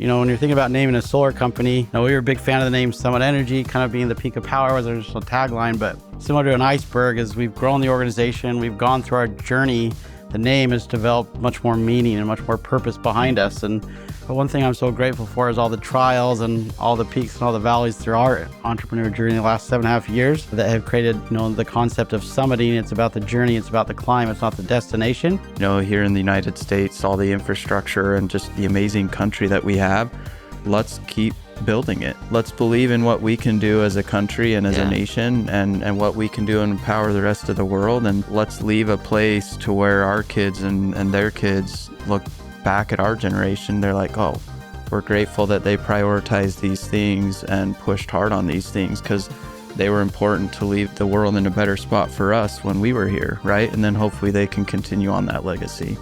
When you're thinking about naming a solar company, we were a big fan of the name Summit Energy, kind of being the peak of power was our initial tagline, but similar to an iceberg, as we've grown the organization, we've gone through our journey, the name has developed much more meaning and much more purpose behind us. But one thing I'm so grateful for is all the trials and all the peaks and all the valleys through our entrepreneur journey the last 7.5 years that have created, the concept of summiting. It's about the journey, it's about the climb, it's not the destination. Here in the United States, all the infrastructure and just the amazing country that we have, let's keep building it. Let's believe in what we can do as a country and as a nation and what we can do and empower the rest of the world. And let's leave a place to where our kids and their kids look back at our generation. They're like, oh, we're grateful that they prioritized these things and pushed hard on these things because they were important to leave the world in a better spot for us when we were here, right? And then hopefully they can continue on that legacy.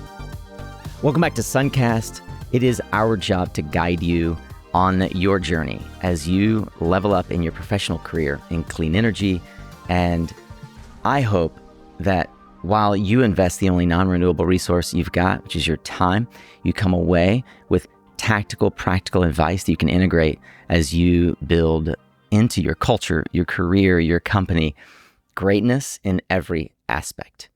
Welcome back to SunCast. It is our job to guide you on your journey as you level up in your professional career in clean energy. And I hope that while you invest the only non-renewable resource you've got, which is your time, you come away with tactical, practical advice that you can integrate as you build into your culture, your career, your company, greatness in every aspect.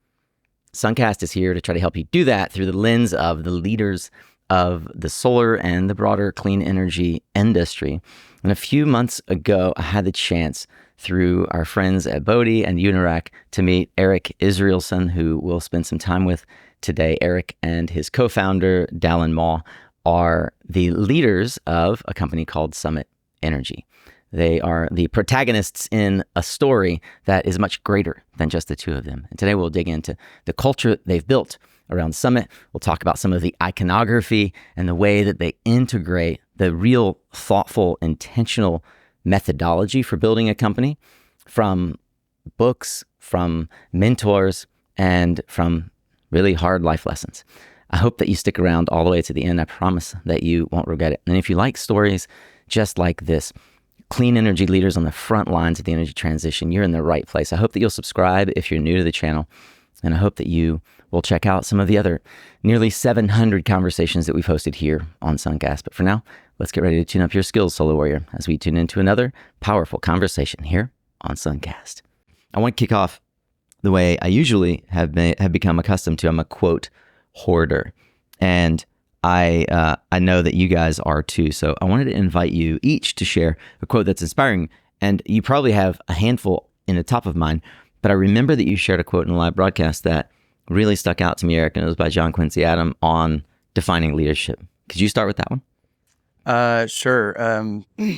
SunCast is here to try to help you do that through the lens of the leaders of the solar and the broader clean energy industry. And a few months ago, I had the chance through our friends at Bodhi and Unirac to meet Eric Israelsen, who we'll spend some time with today. Eric and his co-founder, Dallin Maw, are the leaders of a company called Summit Energy. They are the protagonists in a story that is much greater than just the two of them. And today we'll dig into the culture they've built around Summit. We'll talk about some of the iconography and the way that they integrate the real thoughtful, intentional methodology for building a company from books, from mentors, and from really hard life lessons. I hope that you stick around all the way to the end. I promise that you won't regret it. And if you like stories just like this, clean energy leaders on the front lines of the energy transition, you're in the right place. I hope that you'll subscribe if you're new to the channel. And I hope that you will check out some of the other nearly 700 conversations that we've hosted here on SunCast. But for now, let's get ready to tune up your skills, Solar Warrior, as we tune into another powerful conversation here on SunCast. I want to kick off the way I usually have become accustomed to. I'm a quote hoarder. And I know that you guys are too. So I wanted to invite you each to share a quote that's inspiring. And you probably have a handful in the top of mind. But I remember that you shared a quote in a live broadcast that really stuck out to me, Eric, and it was by John Quincy Adams on defining leadership. Could you start with that one? Sure. I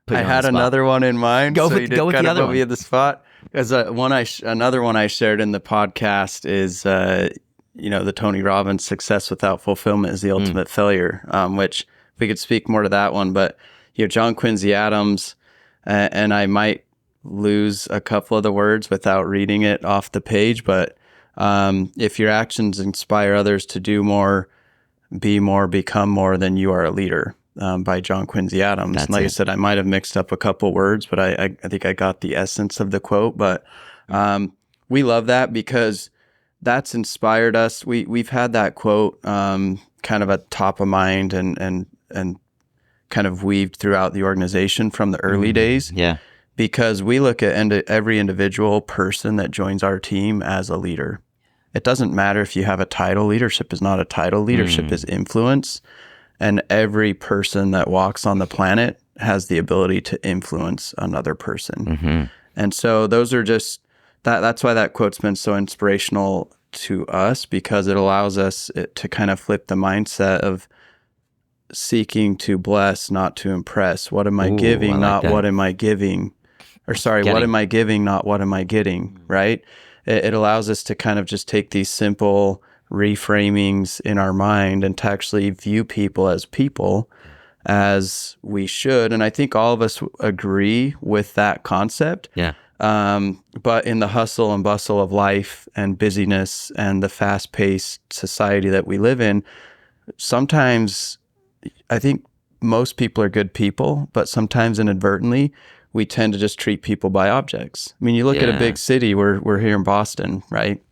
had another one in mind. Go so with you did kind the of other put me one. at the spot. As another one I shared in the podcast is, the Tony Robbins success without fulfillment is the ultimate failure, which we could speak more to that one. But, John Quincy Adams, and I might lose a couple of the words without reading it off the page, but if your actions inspire others to do more, be more, become more, then you are a leader, by John Quincy Adams. That's and like it. I said, I might have mixed up a couple words, but I think I got the essence of the quote. But we love that because that's inspired us. We've had that quote kind of at top of mind and kind of weaved throughout the organization from the early days. Yeah. Because we look at every individual person that joins our team as a leader. It doesn't matter if you have a title. Leadership is not a title. Leadership is influence. And every person that walks on the planet has the ability to influence another person. Mm-hmm. And so those are just, that's why that quote's been so inspirational to us, because it allows us to kind of flip the mindset of seeking to bless, not to impress. What am I giving, not that. what am I giving? What am I giving, not what am I getting, right? It allows us to kind of just take these simple reframings in our mind and to actually view people as we should. And I think all of us agree with that concept. Yeah. But in the hustle and bustle of life and busyness and the fast-paced society that we live in, sometimes I think most people are good people, but sometimes inadvertently, we tend to just treat people by objects. I mean, you look at a big city, we're here in Boston, right?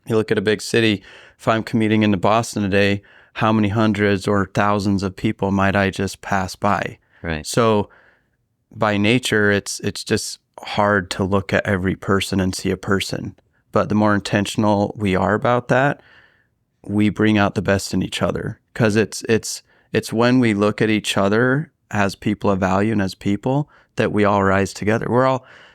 You look at a big city, if I'm commuting into Boston today, how many hundreds or thousands of people might I just pass by? Right. So by nature, it's just hard to look at every person and see a person. But the more intentional we are about that, we bring out the best in each other. Because it's when we look at each other as people of value and as people that we all rise together.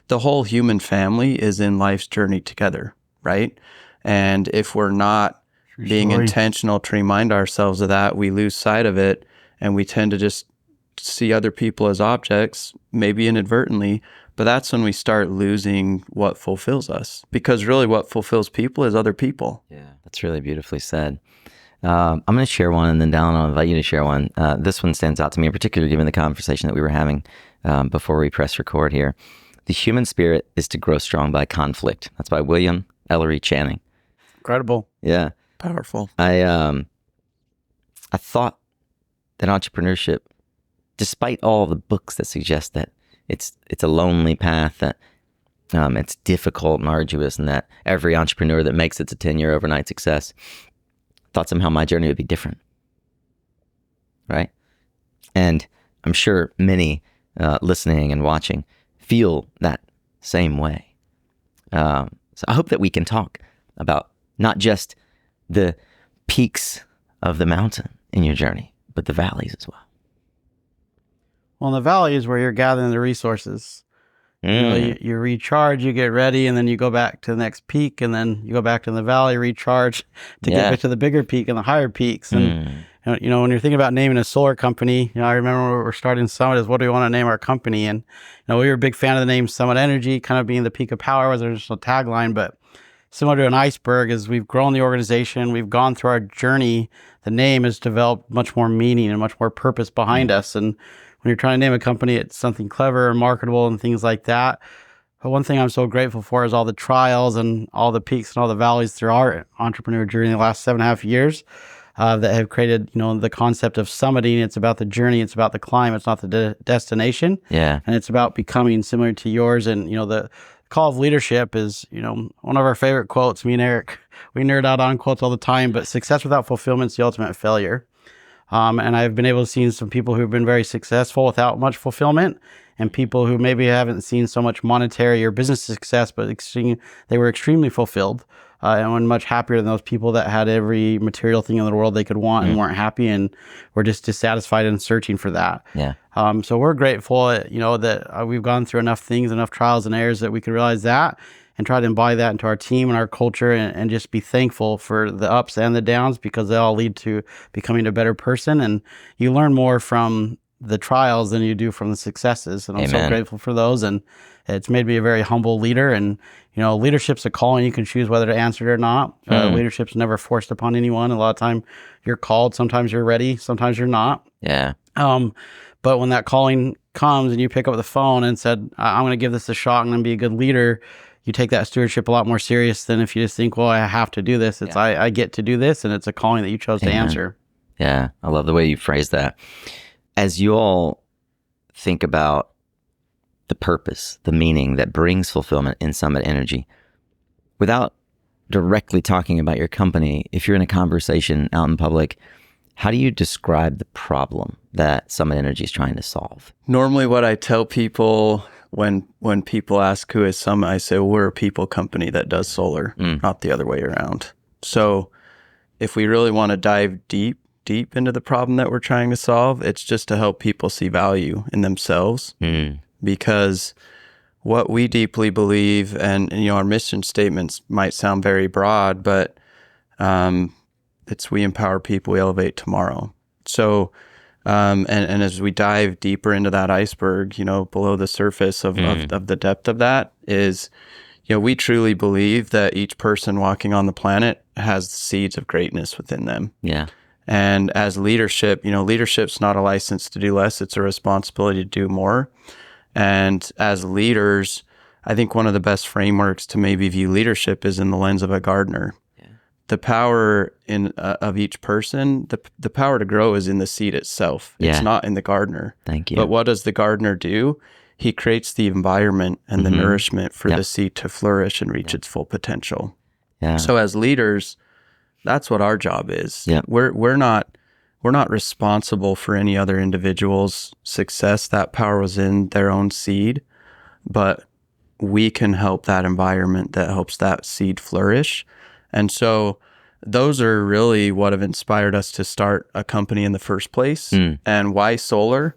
The whole human family is in life's journey together, right? And if we're not being intentional to remind ourselves of that, we lose sight of it, and we tend to just see other people as objects, maybe inadvertently, but that's when we start losing what fulfills us. Because really what fulfills people is other people. Yeah, that's really beautifully said. I'm going to share one, and then Dallin, I'll invite you to share one. This one stands out to me in particular, given the conversation that we were having before we press record here. The human spirit is to grow strong by conflict. That's by William Ellery Channing. Incredible. Yeah. Powerful. I thought that entrepreneurship, despite all the books that suggest that it's a lonely path, that it's difficult and arduous, and that every entrepreneur that makes it to 10-year overnight success, thought somehow my journey would be different, right? And I'm sure many listening and watching feel that same way. So I hope that we can talk about not just the peaks of the mountain in your journey, but the valleys as well. Well, in the valley is where you're gathering the resources. You recharge, you get ready, and then you go back to the next peak, and then you go back to the valley, recharge to get back to the bigger peak and the higher peaks. And when you're thinking about naming a solar company, I remember when we were starting Summit is what do we want to name our company? And we were a big fan of the name Summit Energy, kind of being the peak of power was our initial tagline, but similar to an iceberg, as we've grown the organization, we've gone through our journey, the name has developed much more meaning and much more purpose behind us. And when you're trying to name a company, it's something clever and marketable and things like that. But one thing I'm so grateful for is all the trials and all the peaks and all the valleys through our entrepreneur journey in the last 7.5 years that have created, the concept of summiting. It's about the journey. It's about the climb. It's not the destination. Yeah. And it's about becoming similar to yours. And, the call of leadership is, one of our favorite quotes. Me and Eric, we nerd out on quotes all the time, but success without fulfillment is the ultimate failure. And I've been able to see some people who've been very successful without much fulfillment, and people who maybe haven't seen so much monetary or business success, but they were extremely fulfilled and were much happier than those people that had every material thing in the world they could want and weren't happy and were just dissatisfied and searching for that. Yeah. So we're grateful, that we've gone through enough things, enough trials and errors that we could realize that and try to embody that into our team and our culture and just be thankful for the ups and the downs, because they all lead to becoming a better person. And you learn more from the trials than you do from the successes. And I'm so grateful for those. And it's made me a very humble leader. And, leadership's a calling. You can choose whether to answer it or not. Leadership's never forced upon anyone. A lot of time you're called. Sometimes you're ready. Sometimes you're not. Yeah. But when that calling comes and you pick up the phone and said, I'm going to give this a shot, I'm going to be a good leader, you take that stewardship a lot more serious than if you just think, well, I have to do this. It's I get to do this, and it's a calling that you chose to answer. Yeah, I love the way you phrase that. As you all think about the purpose, the meaning that brings fulfillment in Summit Energy, without directly talking about your company, if you're in a conversation out in public, how do you describe the problem that Summit Energy is trying to solve? Normally what I tell people when people ask who is Summit, I say, well, we're a people company that does solar, not the other way around. So if we really want to dive deep into the problem that we're trying to solve, it's just to help people see value in themselves. Because what we deeply believe, and our mission statements might sound very broad, but it's we empower people, we elevate tomorrow. So and as we dive deeper into that iceberg, below the surface of the depth of that is, we truly believe that each person walking on the planet has seeds of greatness within them. Yeah. And as leadership, leadership's not a license to do less. It's a responsibility to do more. And as leaders, I think one of the best frameworks to maybe view leadership is in the lens of a gardener. The power of each person, the power to grow is in the seed itself. It's not in the gardener. Thank you. But what does the gardener do? He creates the environment and the nourishment for the seed to flourish and reach its full potential. Yeah. So as leaders, that's what our job is. Yep. We're not we're not responsible for any other individual's success. That power was in their own seed, but we can help that environment that helps that seed flourish. And so those are really what have inspired us to start a company in the first place. And why solar?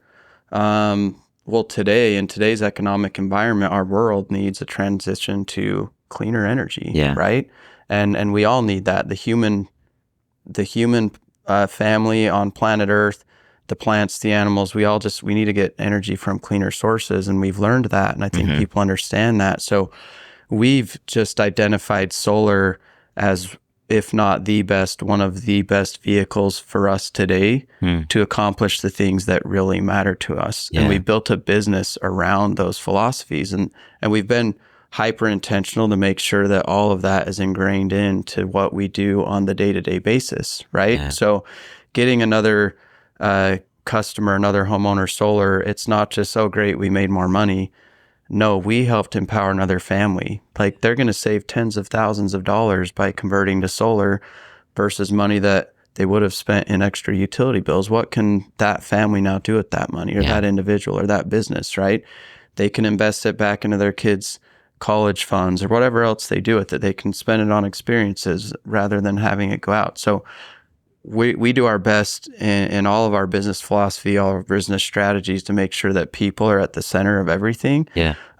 Well, today, in today's economic environment, our world needs a transition to cleaner energy, right? And we all need that. The human family on planet Earth, the plants, the animals, we need to get energy from cleaner sources, and we've learned that, and I think people understand that. So we've just identified solar as, if not the best, one of the best vehicles for us today to accomplish the things that really matter to us. And we built a business around those philosophies, and we've been hyper intentional to make sure that all of that is ingrained into what we do on the day-to-day basis, right? So getting another customer, another homeowner solar, it's not just, oh great, we made more money. No, we helped empower another family. Like, they're going to save tens of thousands of dollars by converting to solar versus money that they would have spent in extra utility bills. What can that family now do with that money, or that individual, or that business, right? They can invest it back into their kids' college funds or whatever else they do with it. They can spend it on experiences rather than having it go out. So we do our best in all of our business philosophy, all our business strategies, to make sure that people are at the center of everything.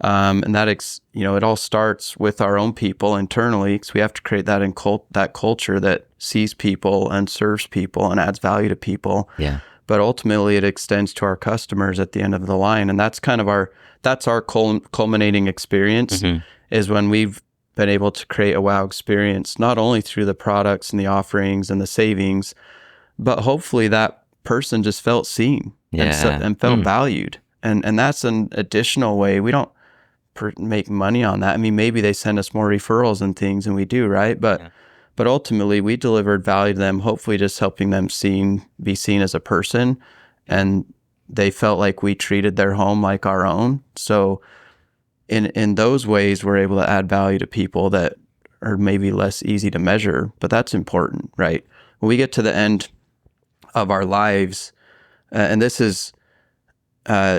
And that it all starts with our own people internally, because we have to create that that culture that sees people and serves people and adds value to people. But ultimately, it extends to our customers at the end of the line, and that's kind of our culminating experience, is when we've been able to create a wow experience, not only through the products and the offerings and the savings, but hopefully that person just felt seen and felt valued. And that's an additional way. We don't make money on that. I mean, maybe they send us more referrals and things, and we do, right? But ultimately, we delivered value to them, hopefully just helping them be seen as a person, and they felt like we treated their home like our own. So in those ways, we're able to add value to people that are maybe less easy to measure, but that's important, right? When we get to the end of our lives, and this is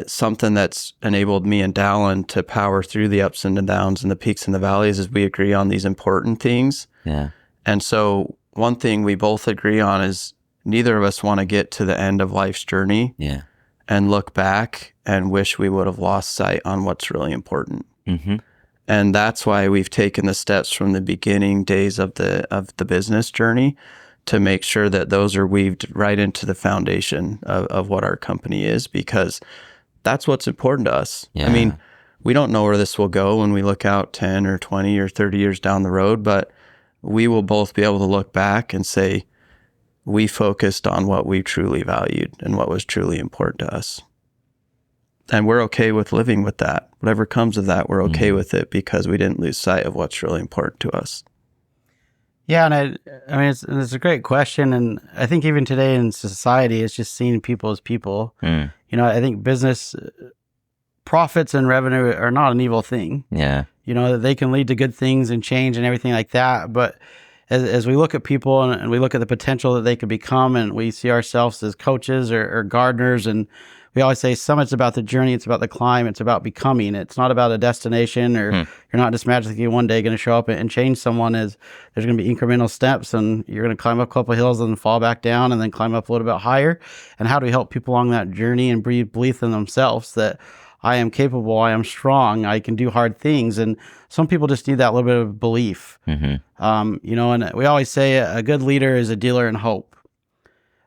something that's enabled me and Dallin to power through the ups and the downs and the peaks and the valleys, is we agree on these important things. And so one thing we both agree on is neither of us want to get to the end of life's journey and look back and wish we would have lost sight on what's really important. And that's why we've taken the steps from the beginning days of the business journey to make sure that those are weaved right into the foundation of what our company is, because that's what's important to us. I mean, we don't know where this will go when we look out 10 or 20 or 30 years down the road, but we will both be able to look back and say, we focused on what we truly valued and what was truly important to us. And we're okay with living with that. Whatever comes of that, we're okay with it, because we didn't lose sight of what's really important to us. Yeah, and I mean, it's a great question, and I think even today in society, it's just seeing people as people. You know, I think business profits and revenue are not an evil thing. You know, they can lead to good things and change and everything like that, but as we look at people and we look at the potential that they could become, and we see ourselves as coaches or gardeners, and we always say summit's about the journey, it's about the climb, it's about becoming. It's not about a destination, or you're not just magically one day going to show up and change someone. There's going to be incremental steps, and you're going to climb up a couple of hills and then fall back down and then climb up a little bit higher. And how do we help people along that journey and breathe belief in themselves that I am capable, I am strong, I can do hard things. And some people just need that little bit of belief. You know, and we always say a good leader is a dealer in hope.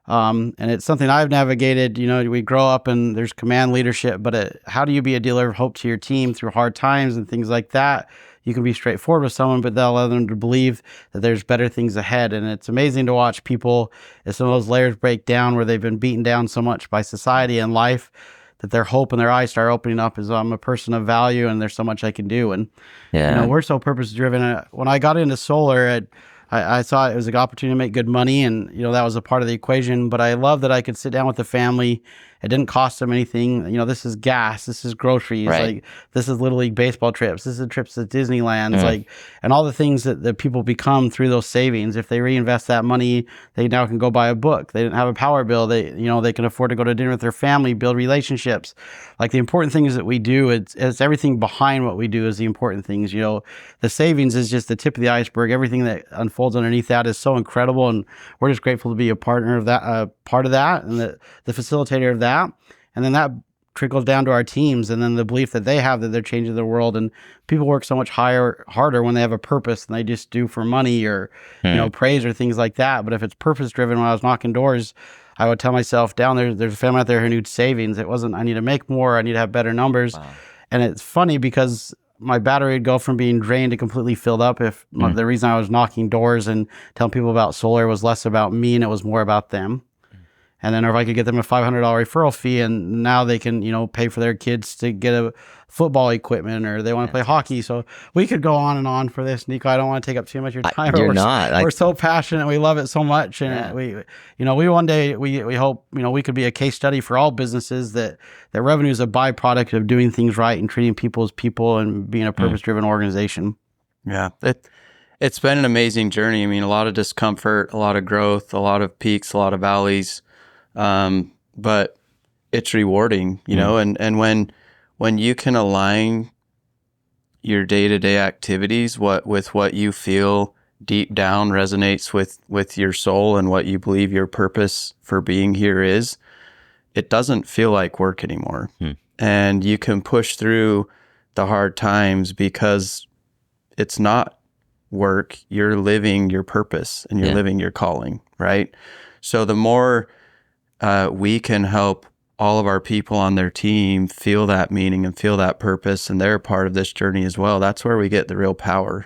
And it's something I've navigated. You know, we grow up and there's command leadership, but how do you be a dealer of hope to your team through hard times and things like that? You can be straightforward with someone, but they'll allow them to believe that there's better things ahead. And it's amazing to watch people, as some of those layers break down, where they've been beaten down so much by society and life, that their hope and their eyes start opening up as I'm a person of value and there's so much I can do. And, you know, we're so purpose driven. When I got into solar, I thought it was an opportunity to make good money, and, you know, that was a part of the equation, but I love that I could sit down with the family It didn't cost them anything. This is gas, this is groceries, Right. like this is Little League baseball trips, this is trips to Disneyland, like, and all the things that people become through those savings. If they reinvest that money, they now can go buy a book. They didn't have a power bill. They can afford to go to dinner with their family, build relationships. Like, the important things that we do, it's everything behind what we do is the important things. The savings is just the tip of the iceberg. Everything that unfolds underneath that is so incredible, and we're just grateful to be a partner of that, part of that, and the facilitator of that. And then that trickles down to our teams, and then the belief that they have that they're changing the world. And people work so much harder when they have a purpose than they just do for money or praise or things like that. But if it's purpose driven, when I was knocking doors, I would tell myself, there's a family out there who needs savings. It wasn't, I need to make more, I need to have better numbers. Wow. And it's funny because my battery would go from being drained to completely filled up if the reason I was knocking doors and telling people about solar was less about me and it was more about them. And then if I could get them a $500 referral fee, and now they can, pay for their kids to get a football equipment, or they want to play hockey. So we could go on and on for this, Nico. I don't want to take up too much of your time. We're so passionate. We love it so much. And we one day, we hope, we could be a case study for all businesses that revenue is a byproduct of doing things right and treating people as people and being a purpose-driven organization. Yeah. It's been an amazing journey. I mean, a lot of discomfort, a lot of growth, a lot of peaks, a lot of valleys. But it's rewarding, and when you can align your day-to-day activities, with what you feel deep down resonates with your soul and what you believe your purpose for being here is, it doesn't feel like work anymore. And you can push through the hard times because it's not work. You're living your purpose and you're living your calling, right? So the more we can help all of our people on their team feel that meaning and feel that purpose, and they're a part of this journey as well. That's where we get the real power.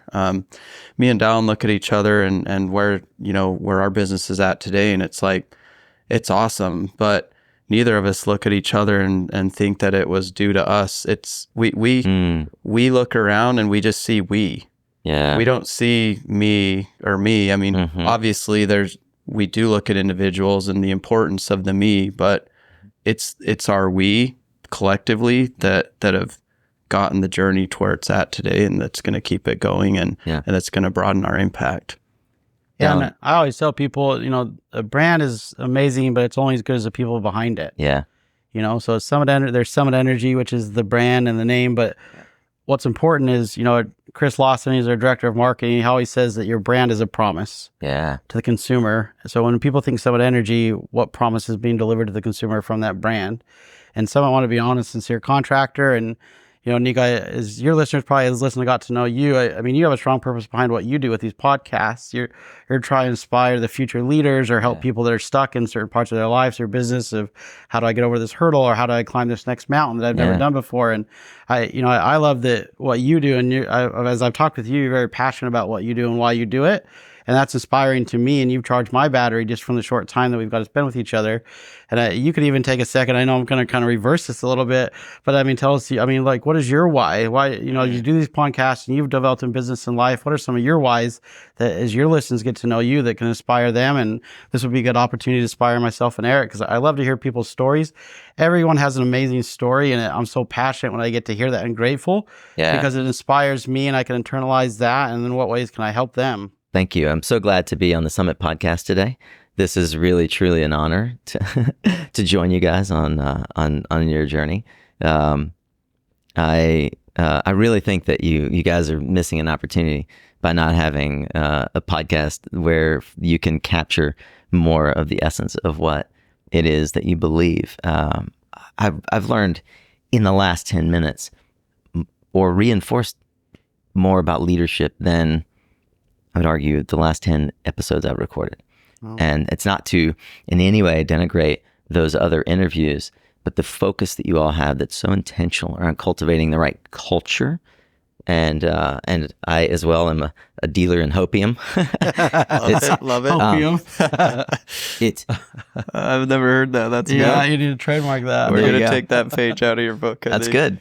Me and Dallin look at each other and where our business is at today, and it's like, it's awesome, but neither of us look at each other and think that it was due to us. It's we look around and we just see we. Yeah. We don't see me. I mean, obviously we do look at individuals and the importance of the me, but it's our we collectively that have gotten the journey to where it's at today, and that's going to keep it going, and that's going to broaden our impact. Yeah, and I always tell people, a brand is amazing, but it's only as good as the people behind it. Yeah. So there's Summit Energy, which is the brand and the name, but what's important is, Chris Lawson, he's our director of marketing. He always says that your brand is a promise to the consumer. So when people think Summit Energy, what promise is being delivered to the consumer from that brand? And Summit want to be an honest, sincere contractor. And, Nico, as your listeners probably has listened and got to know you, I mean, you have a strong purpose behind what you do with these podcasts. You're trying to inspire the future leaders or help people that are stuck in certain parts of their lives or business of how do I get over this hurdle, or how do I climb this next mountain that I've never done before. And I love that what you do. And as I've talked with you, you're very passionate about what you do and why you do it. And that's inspiring to me. And you've charged my battery just from the short time that we've got to spend with each other. And you could even take a second. I know I'm going to kind of reverse this a little bit, but tell us, what is your why? Why, you do these podcasts and you've developed in business and life. What are some of your whys that as your listeners get to know you that can inspire them? And this would be a good opportunity to inspire myself and Eric, because I love to hear people's stories. Everyone has an amazing story, and I'm so passionate when I get to hear that and grateful because it inspires me and I can internalize that. And then what ways can I help them? Thank you. I'm so glad to be on the Summit podcast today. This is really, truly an honor to join you guys on your journey. I really think that you guys are missing an opportunity by not having a podcast where you can capture more of the essence of what it is that you believe. I've learned in the last 10 minutes or reinforced more about leadership than I would argue the last 10 episodes I've recorded. Oh. And it's not to in any way denigrate those other interviews, but the focus that you all have that's so intentional around cultivating the right culture. And I as well am a dealer in hopium. Love it. Hopium. I've never heard that. That's good. You need to trademark that. We're going to take that page out of your book. That's good.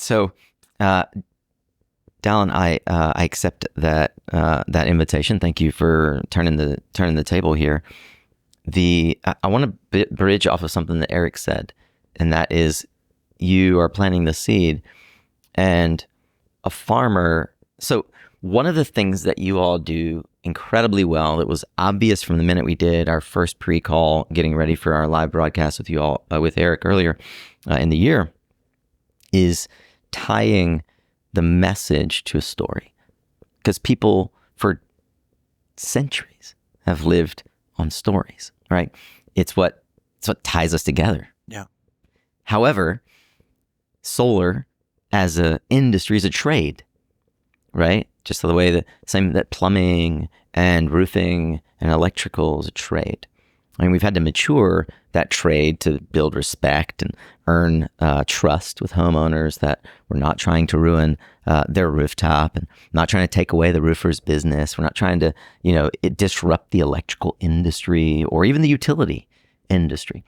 So, Dallin, I accept that invitation. Thank you for turning the table here. I want to bridge off of something that Eric said and that is you are planting the seed, and a farmer. So one of the things that you all do incredibly well, it was obvious from the minute we did our first pre-call, getting ready for our live broadcast with you all, with Eric earlier in the year, is tying the message to a story. Because people for centuries have lived on stories, right? It's what ties us together. Yeah. However, solar as an industry is a trade, right? Just the way that plumbing and roofing and electrical is a trade. I mean, we've had to mature that trade to build respect and earn trust with homeowners that we're not trying to ruin their rooftop and not trying to take away the roofer's business. We're not trying to, disrupt the electrical industry or even the utility industry.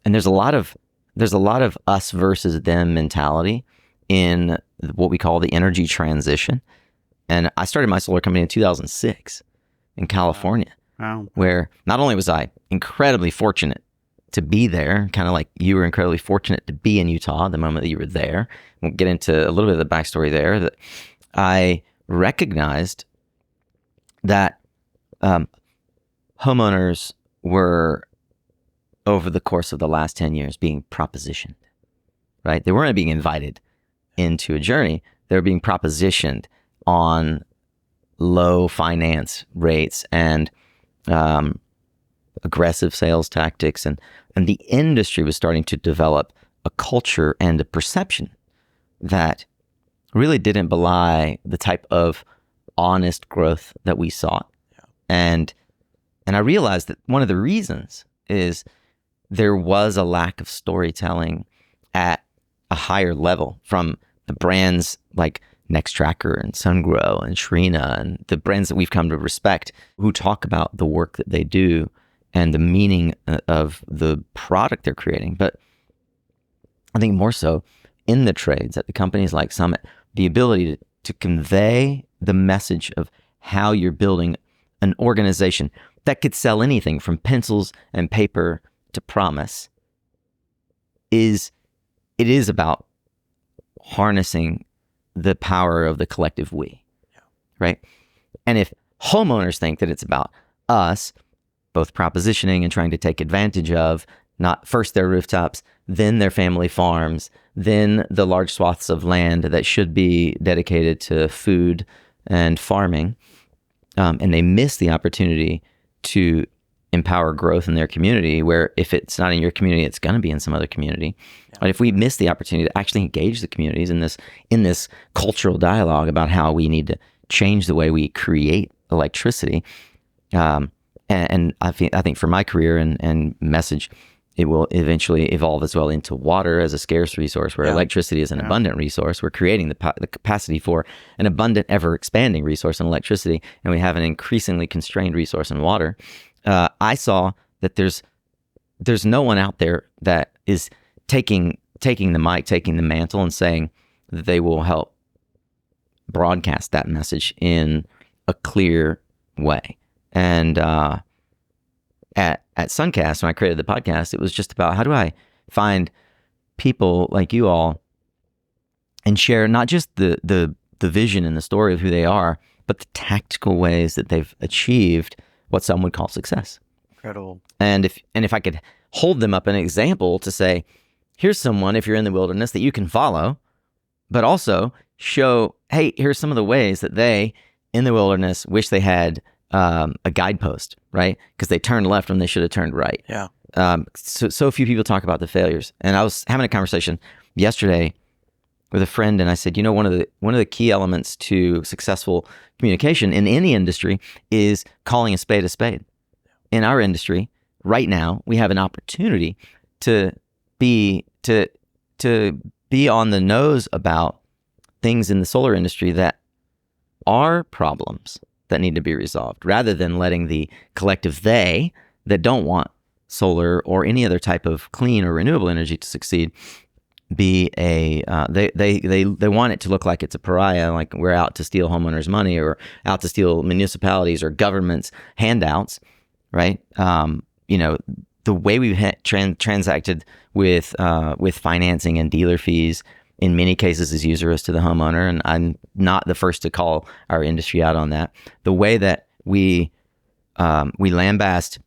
And there's a lot of us versus them mentality in what we call the energy transition. And I started my solar company in 2006 in California. Wow. Where not only was I incredibly fortunate to be there, kind of like you were incredibly fortunate to be in Utah the moment that you were there. We'll get into a little bit of the backstory there, that I recognized that homeowners were, over the course of the last 10 years, being propositioned, right? They weren't being invited into a journey. They were being propositioned on low finance rates and aggressive sales tactics, and the industry was starting to develop a culture and a perception that really didn't belie the type of honest growth that we sought. Yeah. And I realized that one of the reasons is there was a lack of storytelling at a higher level from the brands like Nextracker and SunGrow and Shrina and the brands that we've come to respect, who talk about the work that they do and the meaning of the product they're creating. But I think more so in the trades at the companies like Summit, the ability to convey the message of how you're building an organization that could sell anything from pencils and paper to promise is about harnessing the power of the collective we, right? And if homeowners think that it's about us, both propositioning and trying to take advantage of, not first their rooftops, then their family farms, then the large swaths of land that should be dedicated to food and farming, and they miss the opportunity to empower growth in their community, where if it's not in your community, it's going to be in some other community. Yeah. But if we miss the opportunity to actually engage the communities in this cultural dialogue about how we need to change the way we create electricity, and I think for my career and message, it will eventually evolve as well into water as a scarce resource, where electricity is an abundant resource. We're creating the capacity for an abundant, ever expanding resource in electricity, and we have an increasingly constrained resource in water. I saw that there's no one out there that is taking the mic, taking the mantle, and saying that they will help broadcast that message in a clear way. And at SunCast, when I created the podcast, it was just about how do I find people like you all and share not just the vision and the story of who they are, but the tactical ways that they've achieved what some would call success. Incredible. And if I could hold them up an example to say, here's someone, if you're in the wilderness, that you can follow, but also show, hey, here's some of the ways that they, in the wilderness, wish they had a guidepost, right? Because they turned left when they should have turned right. Yeah. So few people talk about the failures. And I was having a conversation yesterday with a friend, and I said, one of the key elements to successful communication in any industry is calling a spade a spade. In our industry, right now, we have an opportunity to be on the nose about things in the solar industry that are problems that need to be resolved, rather than letting the collective they that don't want solar or any other type of clean or renewable energy to succeed be they want it to look like it's a pariah, like we're out to steal homeowners' money or out to steal municipalities or governments' handouts, right? the way we've transacted with financing and dealer fees in many cases is usurious to the homeowner, and I'm not the first to call our industry out on that. The way that we lambast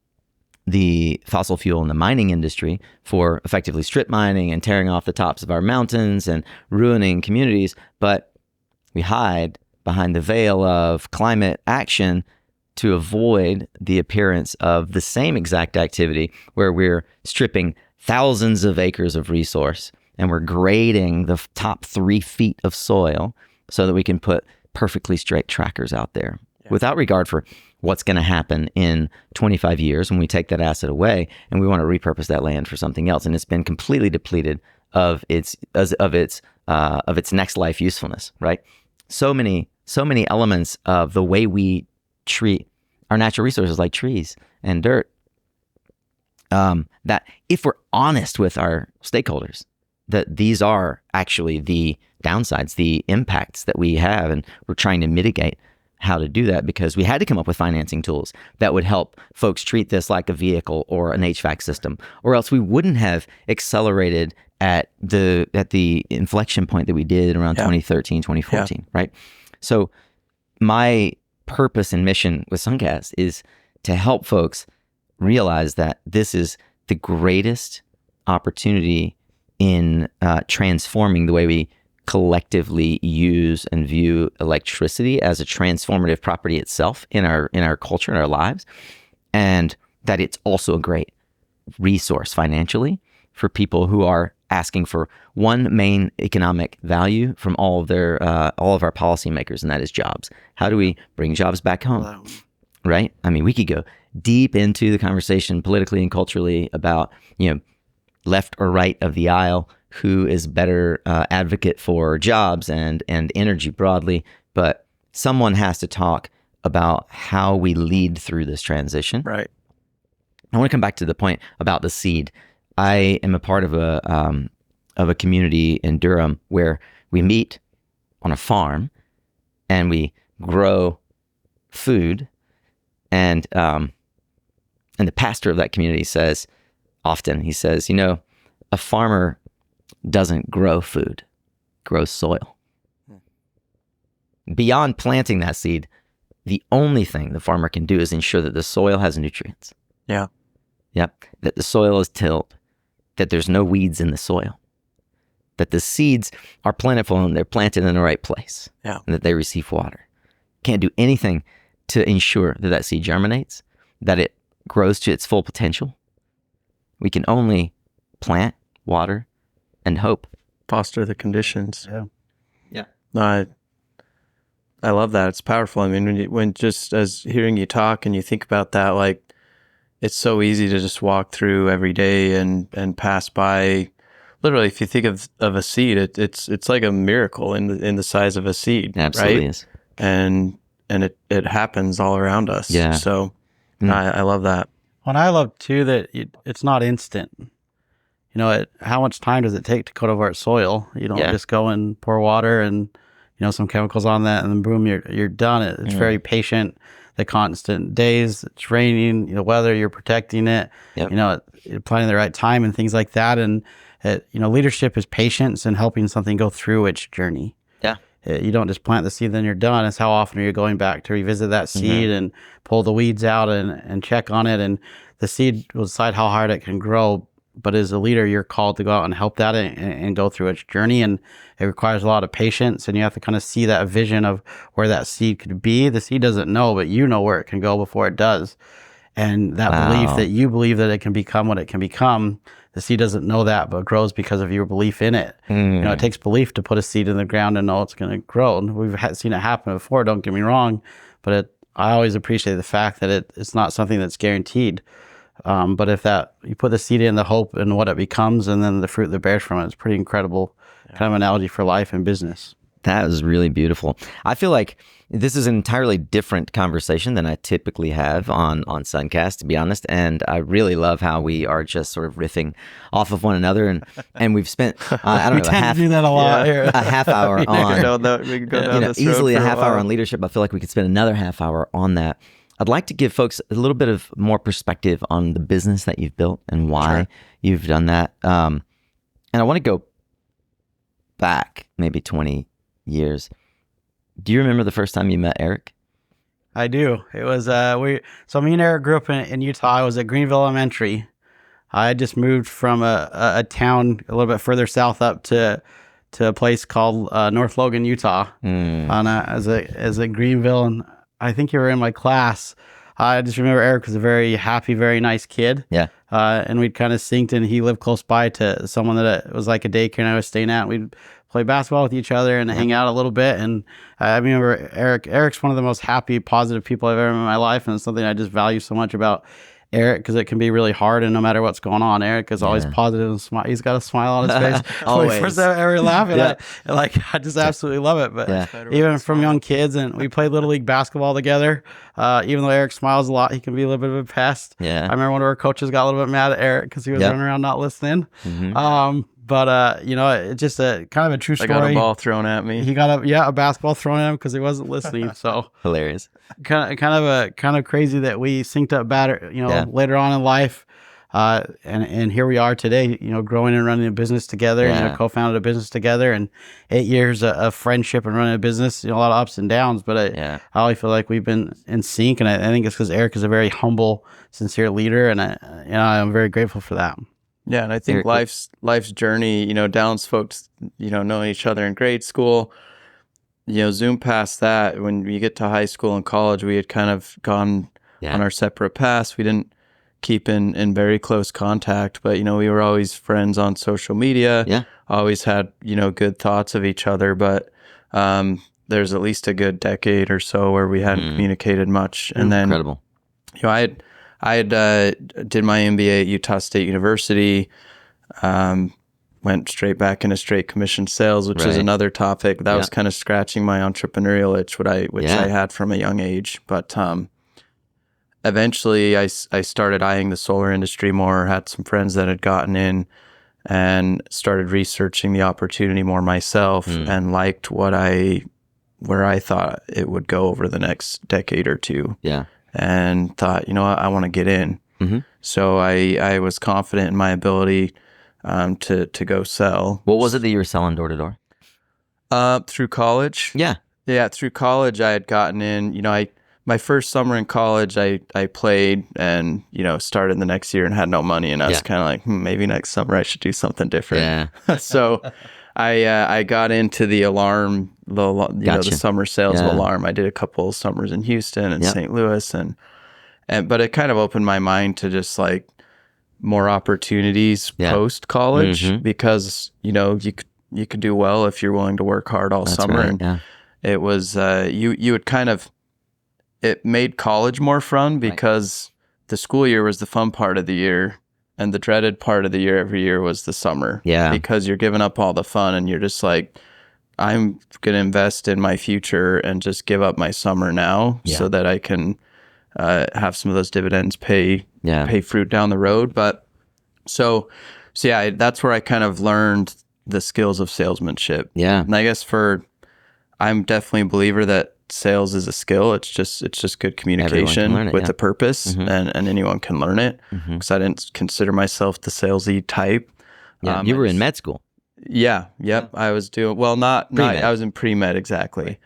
the fossil fuel and the mining industry for effectively strip mining and tearing off the tops of our mountains and ruining communities, but we hide behind the veil of climate action to avoid the appearance of the same exact activity where we're stripping thousands of acres of resource and we're grading the top 3 feet of soil so that we can put perfectly straight trackers out there without regard for what's going to happen in 25 years when we take that asset away and we want to repurpose that land for something else. And it's been completely depleted of its next life usefulness, right? So many elements of the way we treat our natural resources like trees and dirt, that if we're honest with our stakeholders, that these are actually the downsides, the impacts that we have, and we're trying to mitigate how to do that because we had to come up with financing tools that would help folks treat this like a vehicle or an HVAC system, or else we wouldn't have accelerated at the inflection point that we did around 2013, 2014, right? So my purpose and mission with SunCast is to help folks realize that this is the greatest opportunity in transforming the way we collectively use and view electricity as a transformative property itself in our culture and our lives, and that it's also a great resource financially for people who are asking for one main economic value from all of our policymakers, and that is jobs. How do we bring jobs back home? Right? I mean, we could go deep into the conversation politically and culturally about, left or right of the aisle, who is better advocate for jobs and energy broadly, but someone has to talk about how we lead through this transition. Right. I want to come back to the point about the seed. I am a part of a community in Durham where we meet on a farm and we grow food, and the pastor of that community says often, he says, a farmer doesn't grow food, grows soil. Beyond planting that seed, the only thing the farmer can do is ensure that the soil has nutrients. Yeah. Yep. That the soil is tilled, that there's no weeds in the soil, that the seeds are plentiful and they're planted in the right place, and that they receive water. Can't do anything to ensure that seed germinates, that it grows to its full potential. We can only plant, water, and hope. Foster the conditions. Yeah. No, I love that. It's powerful. I mean, when just as hearing you talk and you think about that, like, it's so easy to just walk through every day and pass by. Literally, if you think of a seed, it's like a miracle in the size of a seed. Absolutely right? is. And it happens all around us. Yeah. So I love that. Well, and I love too that it's not instant. How much time does it take to cultivate soil? You don't just go and pour water and some chemicals on that, and then boom, you're done. It's very patient. The constant days, it's raining, the weather, you're protecting it. Yep. You're planting the right time and things like that. And leadership is patience and helping something go through its journey. Yeah. You don't just plant the seed, then you're done. It's how often are you going back to revisit that seed and pull the weeds out and check on it. And the seed will decide how hard it can grow. But as a leader, you're called to go out and help that and go through its journey. And it requires a lot of patience. And you have to kind of see that vision of where that seed could be. The seed doesn't know, but you know where it can go before it does. And that belief that you believe that it can become what it can become, the seed doesn't know that, but grows because of your belief in it. It takes belief to put a seed in the ground and know it's going to grow. And we've seen it happen before, don't get me wrong. But I always appreciate the fact that it's not something that's guaranteed. But if you put the seed in, the hope and what it becomes, and then the fruit that bears from it, it's pretty incredible kind of analogy for life and business. That was really beautiful. I feel like this is an entirely different conversation than I typically have on SunCast, to be honest. And I really love how we are just sort of riffing off of one another. And we've spent, I don't know, a half hour on, We could go down this road easily for a half while. hour on leadership. I feel like we could spend another half hour on that. I'd like to give folks a little bit of more perspective on the business that you've built and why you've done that. And I want to go back maybe 20 years. Do you remember the first time you met Eric? I do. It was so me and Eric grew up in Utah. I was at Greenville Elementary. I had just moved from a town a little bit further south up to a place called North Logan, Utah, as a Greenville, and I think you were in my class. I just remember Eric was a very happy, very nice kid. Yeah. And we'd kind of synced, and he lived close by to someone that was like a daycare and I was staying at. And we'd play basketball with each other and hang out a little bit. And I remember Eric's one of the most happy, positive people I've ever met in my life. And it's something I just value so much about Eric, because it can be really hard, and no matter what's going on, Eric is always positive and smile. He's got a smile on his face. Always. First time I ever laugh, and I just absolutely love it. But even from young kids, and we played Little League basketball together. Even though Eric smiles a lot, he can be a little bit of a pest. Yeah. I remember one of our coaches got a little bit mad at Eric because he was running around not listening. But it's just a kind of a true story. I got a ball thrown at me. He got a basketball thrown at him because he wasn't listening. So hilarious. Kind of crazy that we synced up better, later on in life. And here we are today, growing and running a business together, co-founded a business together, and 8 years of friendship and running a business, a lot of ups and downs, but I always feel like we've been in sync. And I think it's because Eric is a very humble, sincere leader. And I'm very grateful for that. Yeah, and I think life's journey, Dallin's folks, knowing each other in grade school, zoom past that. When we get to high school and college, we had kind of gone on our separate paths. We didn't keep in very close contact, but, we were always friends on social media. Yeah. Always had, good thoughts of each other, but there's at least a good decade or so where we hadn't communicated much. And then, incredible. I had did my MBA at Utah State University, went straight back into straight commission sales, which is another topic that was kind of scratching my entrepreneurial itch, which I had from a young age. But eventually I started eyeing the solar industry more, had some friends that had gotten in, and started researching the opportunity more myself, and liked where I thought it would go over the next decade or two. Yeah. And thought, I want to get in. So I was confident in my ability to go sell. What was it that you were selling door to door? Through college. Yeah. Yeah, through college I had gotten in. My first summer in college I played and, started the next year and had no money. And I was kind of like, maybe next summer I should do something different. Yeah. So I got into the alarm, the summer sales of alarm. I did a couple of summers in Houston and St. Louis, but it kind of opened my mind to just like more opportunities post college, because you could do well if you're willing to work hard all summer. Right, and it was you would kind of, it made college more fun because the school year was the fun part of the year. And the dreaded part of the year every year was the summer. Yeah. Because you're giving up all the fun and you're just like, I'm going to invest in my future and just give up my summer now so that I can have some of those dividends pay fruit down the road. But so that's where I kind of learned the skills of salesmanship. Yeah. And I guess I'm definitely a believer that sales is a skill. It's just good communication with a purpose, and anyone can learn it. Because I didn't consider myself the salesy type. Yeah, you were in med school. Yeah. Yep. I was doing not I was in pre-med, exactly.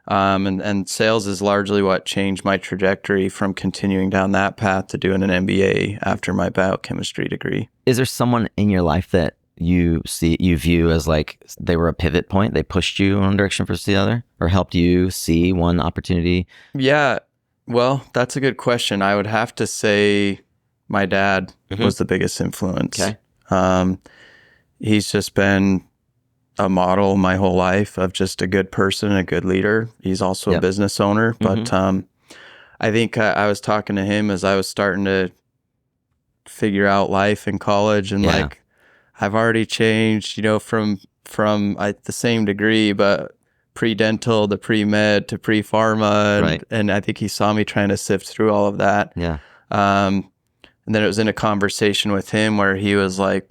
And sales is largely what changed my trajectory from continuing down that path to doing an MBA after my biochemistry degree. Is there someone in your life that you view as like they were a pivot point? They pushed you in one direction versus the other, or helped you see one opportunity? Yeah, well, that's a good question. I would have to say my dad was the biggest influence. Okay. He's just been a model my whole life of just a good person, a good leader. He's also a business owner, but I think I was talking to him as I was starting to figure out life in college, and like, I've already changed, from the same degree, but pre-dental to pre-med to pre-pharma. And I think he saw me trying to sift through all of that. Yeah. And then it was in a conversation with him where he was like,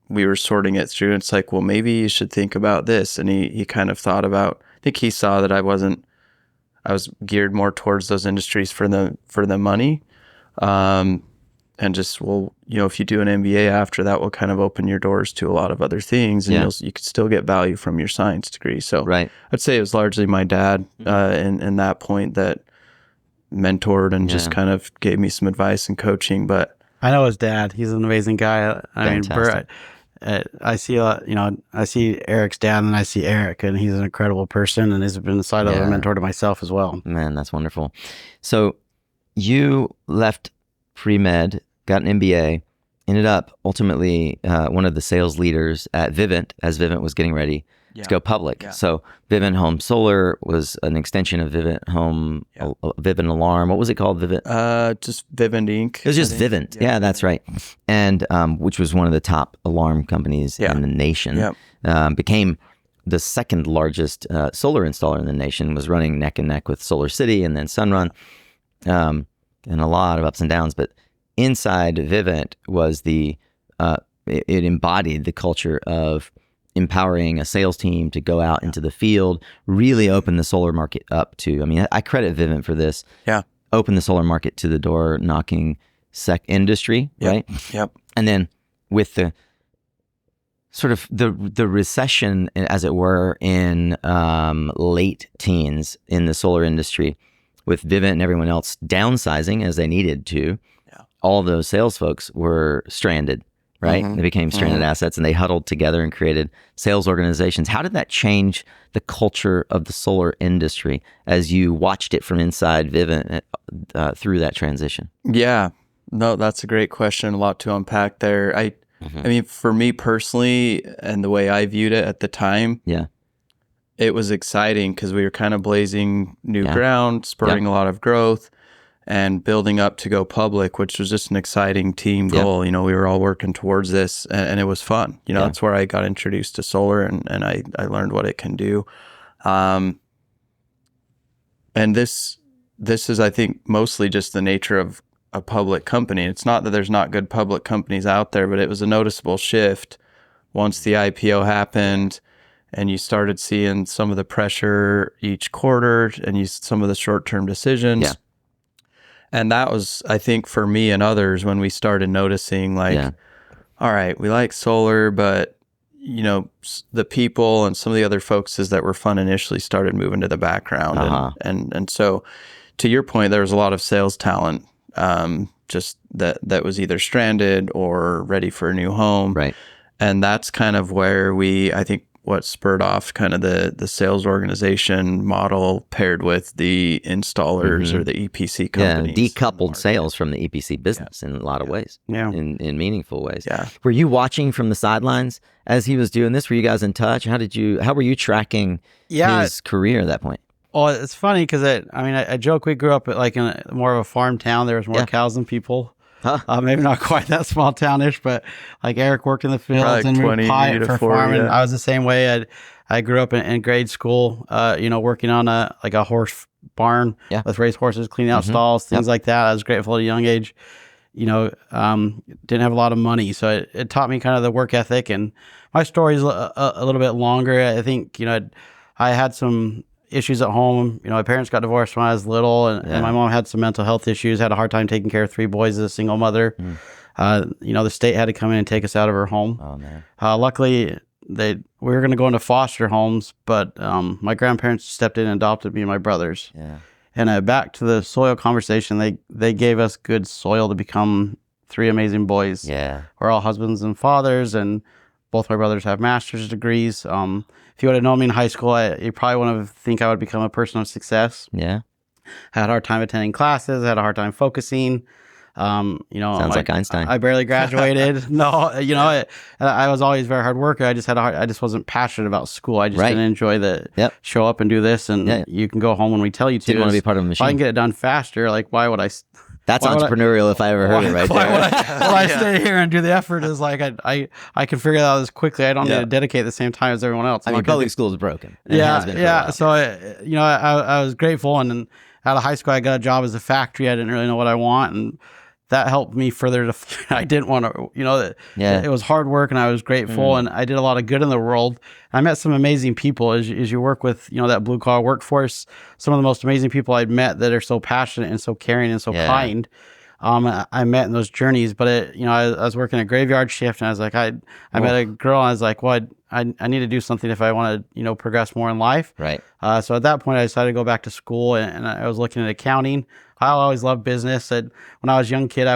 we were sorting it through. And it's like, well, maybe you should think about this. And he kind of thought about, I think he saw that I wasn't I was geared more towards those industries for the money. And just, well, if you do an MBA after that will kind of open your doors to a lot of other things, and you could still get value from your science degree. So I'd say it was largely my dad in that point that mentored and just kind of gave me some advice and coaching. But I know his dad. He's an amazing guy. I mean, I see I see Eric's dad, and I see Eric, and he's an incredible person, and he's been a side of a mentor to myself as well. Man, that's wonderful. So you left pre-med, got an MBA, ended up ultimately one of the sales leaders at Vivint as Vivint was getting ready to go public. Yeah. So Vivint Home Solar was an extension of Vivint Home, Vivint Alarm. What was it called? Vivint? Just Vivint Inc. It was just Vivint. Yeah, that's right. And which was one of the top alarm companies in the nation. Yeah. Became the second largest solar installer in the nation, was running neck and neck with Solar City and then Sunrun. And a lot of ups and downs, but inside Vivint was it embodied the culture of empowering a sales team to go out into the field, really open the solar market up to, I mean, I credit Vivint for this. Yeah. Open the solar market to the door knocking industry, right? Yep. And then with the sort of the recession, as it were, in late teens in the solar industry, with Vivint and everyone else downsizing as they needed to, all those sales folks were stranded, right? They became stranded assets, and they huddled together and created sales organizations. How did that change the culture of the solar industry as you watched it from inside Vivint through that transition? Yeah, no, that's a great question. A lot to unpack there. I mean, for me personally, and the way I viewed it at the time, it was exciting because we were kind of blazing new ground, spurring a lot of growth, and building up to go public, which was just an exciting team goal. We were all working towards this, and it was fun. That's where I got introduced to solar, and I learned what it can do. And this is, I think, mostly just the nature of a public company. It's not that there's not good public companies out there, but it was a noticeable shift once the IPO happened. And you started seeing some of the pressure each quarter, and some of the short-term decisions. Yeah. And that was, I think, for me and others, when we started noticing, all right, we like solar, but the people and some of the other focuses that were fun initially started moving to the background. And so, to your point, there was a lot of sales talent, just that was either stranded or ready for a new home. Right. And that's kind of where I think, what spurred off kind of the sales organization model paired with the installers or the EPC companies. Yeah, decoupled sales from the EPC business in a lot of ways. Yeah. In meaningful ways. Yeah. Were you watching from the sidelines as he was doing this? Were you guys in touch? How were you tracking his career at that point? Well, it's funny because I joke we grew up in more of a farm town. There was more cows than people. Huh. Maybe not quite that small townish, but Eric worked in the fields and we were for farming. I was the same way. I grew up in grade school, working on a horse barn with race horses, cleaning out stalls, things like that. I was grateful at a young age. Didn't have a lot of money, so it taught me kind of the work ethic. And my story is a little bit longer. I think I had some issues at home. My parents got divorced when I was little, and my mom had some mental health issues, had a hard time taking care of 3 boys as a single mother. The state had to come in and take us out of her home. Oh, man. Luckily, we were going to go into foster homes, but my grandparents stepped in and adopted me and my brothers. Yeah. And back to the soil conversation, they gave us good soil to become 3 amazing boys. Yeah. We're all husbands and fathers, and both my brothers have master's degrees. If you would have known me in high school, you probably wouldn't think I would become a person of success. Yeah. Had a hard time attending classes, had a hard time focusing. Sounds like Einstein. I barely graduated. No, I was always a very hard worker. I just wasn't passionate about school. I just didn't enjoy show up and do this, and you can go home when we tell you to. Didn't want to be part of a machine. If I can get it done faster, why would I? That's entrepreneurial if I ever heard it right there. Why I stay here and do the effort is I can figure it out as quickly. I don't need to dedicate the same time as everyone else. Public school is broken. So I was grateful, and then out of high school I got a job as a factory. I didn't really know what I want, and that helped me further to, I didn't want to, it was hard work and I was grateful and I did a lot of good in the world. I met some amazing people as you work with, that blue collar workforce, some of the most amazing people I'd met that are so passionate and so caring and so kind. I met in those journeys, but I was working a graveyard shift and I was like, I met a girl and I was like, well, I need to do something if I want to, progress more in life. Right. So at that point I decided to go back to school and I was looking at accounting. I always loved business. When I was a young kid, I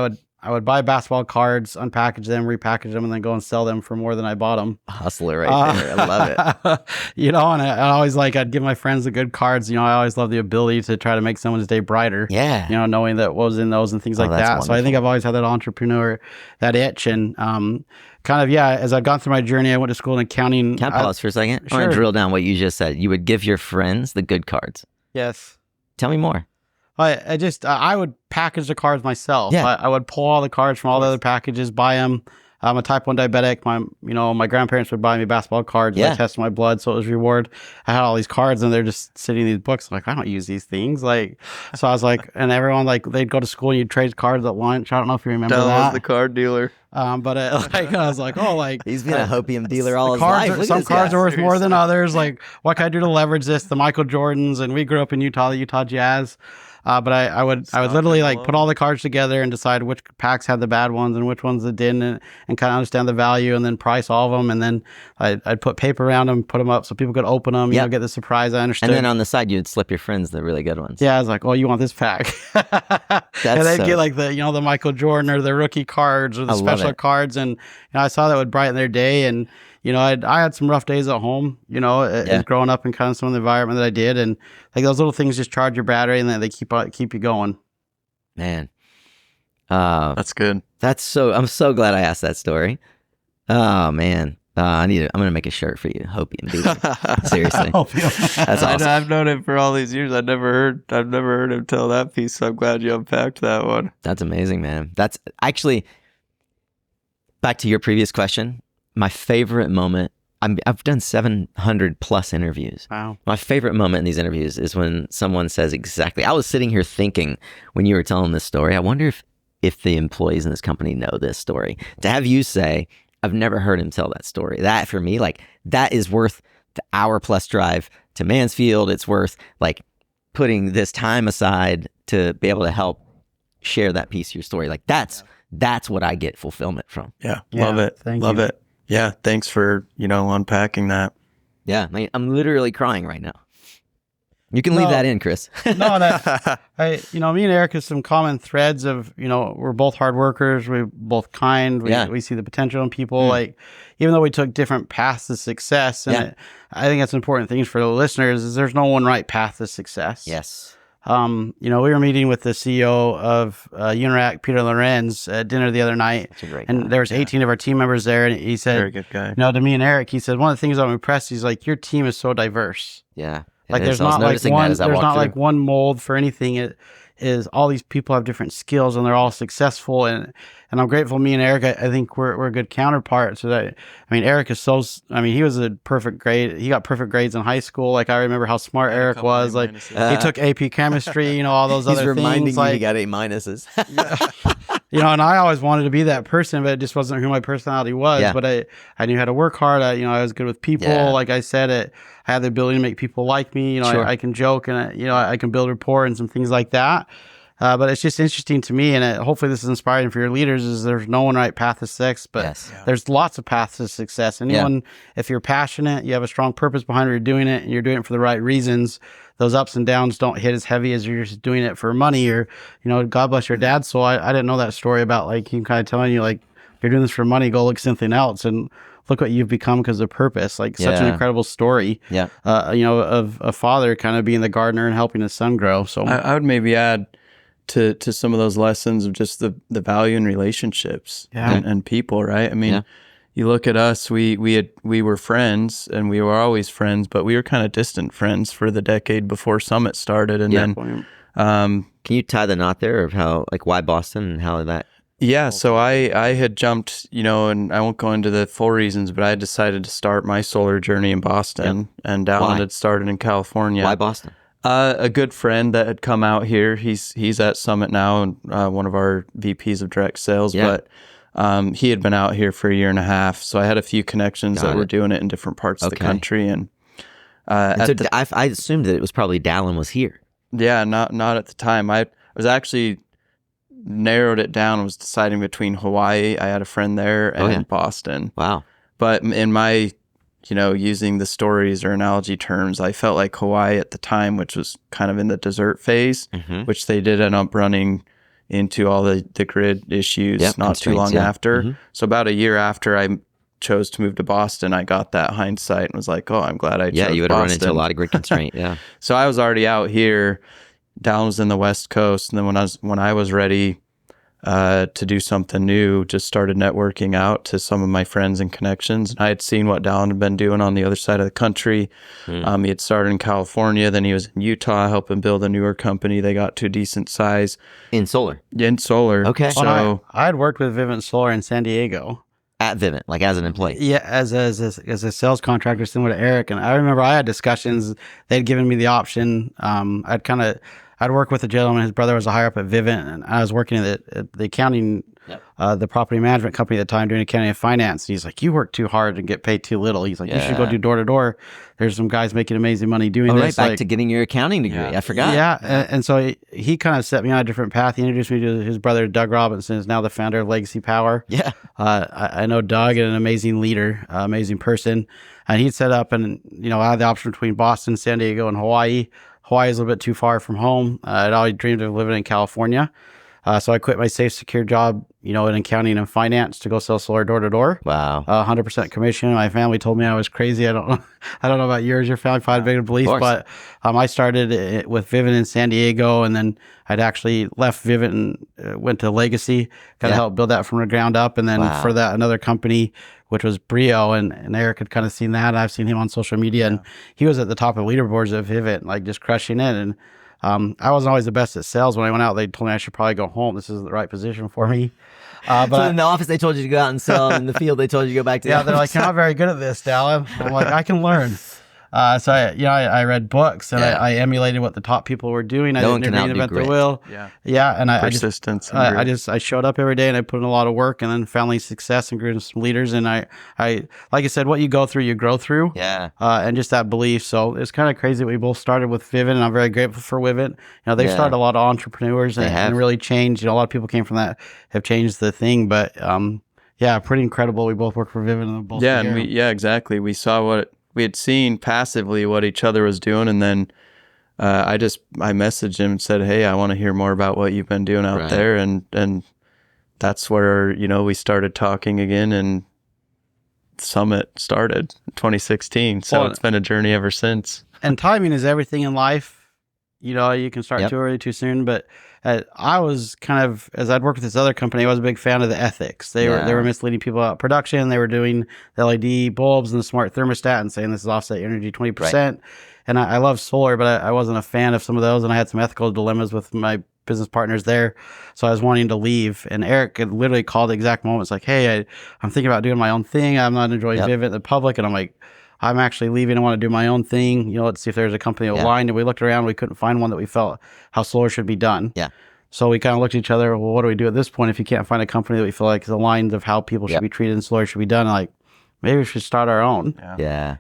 would buy basketball cards, unpackage them, repackage them, and then go and sell them for more than I bought them. Hustler right there. I love it. And I always I'd give my friends the good cards. I always love the ability to try to make someone's day brighter. Yeah. Knowing that what was in those and things like that. Wonderful. So I think I've always had that entrepreneur, that itch. And as I've gone through my journey, I went to school in accounting. Can I pause for a second? Sure. I want to drill down what you just said. You would give your friends the good cards. Yes. Tell me more. I would package the cards myself. Yeah. I would pull all the cards from all the other packages, buy them. I'm a type 1 diabetic. My grandparents would buy me basketball cards. Yeah. I tested my blood, so it was reward. I had all these cards, and they're just sitting in these books. I'm like, I don't use these things. So I was like, and everyone they'd go to school and you'd trade cards at lunch. I don't know if you remember Dallin that. was the card dealer. But I was like, he's been a hopium dealer all his life. Some cards are worth more than others. Like, what can I do to leverage this? The Michael Jordans, and we grew up in Utah, the Utah Jazz. But I would literally put all the cards together and decide which packs had the bad ones and which ones that didn't, and kind of understand the value and then price all of them. And then I'd put paper around them, put them up so people could open them, get the surprise. I understood. And then on the side, you'd slip your friends the really good ones. Yeah, I was like, you want this pack? And they'd get the Michael Jordan or the rookie cards or the special cards. And I saw that would brighten their day. And I had some rough days at home, as growing up in kind of some of the environment that I did. And those little things just charge your battery and then they keep you going. Man. That's good. I'm so glad I asked that story. Oh man. I'm going to make a shirt for you. Hopium dealer. Seriously. That's awesome. I've known him for all these years. I've never heard him tell that piece. So I'm glad you unpacked that one. That's amazing, man. That's actually, back to your previous question. My favorite moment, I've done 700 plus interviews. Wow. My favorite moment in these interviews is when someone says exactly, I was sitting here thinking when you were telling this story, I wonder if the employees in this company know this story. To have you say, I've never heard him tell that story. That for me, that is worth the hour-plus drive to Mansfield. It's worth putting this time aside to be able to help share that piece of your story. That's what I get fulfillment from. Yeah. Love it. Love it. Yeah, thanks for, unpacking that. Yeah, I'm literally crying right now. You can leave that in, Chris. No, me and Eric have some common threads of, we're both hard workers, we're both kind, we see the potential in people, even though we took different paths to success, and I think that's important things for the listeners, is there's no one right path to success. Yes. We were meeting with the CEO of Unirac, Peter Lorenz, at dinner the other night, and there was 18 of our team members there, and he said, very good guy. To me and Eric, he said, one of the things I'm impressed, he's like, your team is so diverse. Yeah. There's not one mold for anything. It is all these people have different skills and they're all successful, and I'm grateful. Me and Eric, I think we're a good counterpart. So Eric is he was a perfect grade. He got perfect grades in high school. I remember how smart Eric was. He took AP chemistry, all those other things. He's reminding you he got A minuses. And I always wanted to be that person, but it just wasn't who my personality was. Yeah. But I knew how to work hard. I was good with people. Yeah. Like I said, I had the ability to make people like me. Sure. I can joke and I can build rapport and some things like that. But it's just interesting to me, and hopefully this is inspiring for your leaders, is there's no one right path to success, but there's lots of paths to success. Anyone, if you're passionate, you have a strong purpose behind what you're doing it, and you're doing it for the right reasons, those ups and downs don't hit as heavy as you're just doing it for money or, God bless your dad's soul. I didn't know that story about him kind of telling you, if you're doing this for money, go look something else. And look what you've become because of purpose. Such an incredible story. Yeah. Of a father kind of being the gardener and helping his son grow. So I would maybe add to some of those lessons of just the value in relationships and people, right? You look at us, we were friends and we were always friends, but we were kind of distant friends for the decade before Summit started. And then, can you tie the knot there of how, why Boston and how that? Yeah. So I had jumped, and I won't go into the full reasons, but I decided to start my solar journey in Boston, and Dallin had started in California. Why Boston? A good friend that had come out here. He's at Summit now, and one of our VPs of direct sales. Yeah. But he had been out here for a year and a half, so I had a few connections Got that were it. doing it in different parts of the country. And So I assumed that it was probably Dallin was here. yeah, not at the time. I was actually narrowed it down. Was deciding between Hawaii. I had a friend there, and Boston. Wow. But in my, using the stories or analogy terms, I felt like Hawaii at the time, which was kind of in the desert phase, which they did end up running into all the grid issues not too long after. So about a year after I chose to move to Boston, I got that hindsight and was like, oh, I'm glad I chose Boston. Yeah, you would have run into a lot of grid constraint. Yeah. So I was already out here. Dallin was in the West Coast, and then when I was ready to do something new, just started networking out to some of my friends and connections. And I had seen what Dallin had been doing on the other side of the country. He had started in California, then he was in Utah helping build a newer company. They got to a decent size. In solar? In solar. Okay. So I had worked with Vivint Solar in San Diego. At Vivint, like as an employee? Yeah, as a sales contractor similar to Eric. And I remember I had discussions. They'd given me the option. I'd work with a gentleman. His brother was a higher up at Vivint, and I was working at the accounting, the property management company at the time doing accounting and finance. And he's like, "You work too hard and get paid too little." He's like, "You should go do door to door. There's some guys making amazing money doing this." Right, back to getting your accounting degree. I forgot. Yeah, and so he kind of set me on a different path. He introduced me to his brother, Doug Robinson, is now the founder of Legacy Power. Yeah. I know Doug, and an amazing leader, amazing person. And he'd set up, and I had the option between Boston, San Diego, and Hawaii. Hawaii is a little bit too far from home. I'd always dreamed of living in California. So I quit my safe, secure job, in accounting and finance to go sell solar door to door. Wow. 100% commission. My family told me I was crazy. I don't know about yours. Your family probably had a big belief, but I started with Vivint in San Diego, and then I'd actually left Vivint and went to Legacy, kind of helped build that from the ground up. And then for that, another company, which was Brio, and Eric had kind of seen that. I've seen him on social media, and he was at the top of leaderboards of Vivint, like just crushing it. And I wasn't always the best at sales. When I went out, they told me I should probably go home. This is the right position for me. But so in the office, they told you to go out and sell. In the field, they told you to go back to the office. They're like, "You're not very good at this, Dallin." I'm like, "I can learn." So I read books, and I emulated what the top people were doing. I didn't reinvent the wheel. And persistence. I showed up every day, and I put in a lot of work, and then found success and grew into some leaders. And I like I said, what you go through, you grow through. And just that belief. So it's kind of crazy that we both started with Vivint, and I'm very grateful for Vivint. They've started a lot of entrepreneurs and really changed. A lot of people came from that, have changed the thing, but pretty incredible. We both work for Vivint, and both exactly. We saw what we had seen passively what each other was doing, and then I messaged him and said, "Hey, I want to hear more about what you've been doing out there," and that's where we started talking again, and Summit started in 2016. So it's been a journey ever since. And timing is everything in life. You can start too early, too soon, but I was kind of, as I'd worked with this other company, I was a big fan of the ethics. They were misleading people about production. They were doing the LED bulbs and the smart thermostat and saying this is offset energy 20%. And I love solar, but I wasn't a fan of some of those. And I had some ethical dilemmas with my business partners there. So I was wanting to leave. And Eric had literally called the exact moment. It's like, "Hey, I'm thinking about doing my own thing. I'm not enjoying Vivint in the public." And I'm like, "I'm actually leaving. I want to do my own thing. Let's see if there's a company aligned." And we looked around. We couldn't find one that we felt how solar should be done. So we kind of looked at each other. Well, what do we do at this point if you can't find a company that we feel like is aligned of how people should be treated and solar should be done? Like, maybe we should start our own.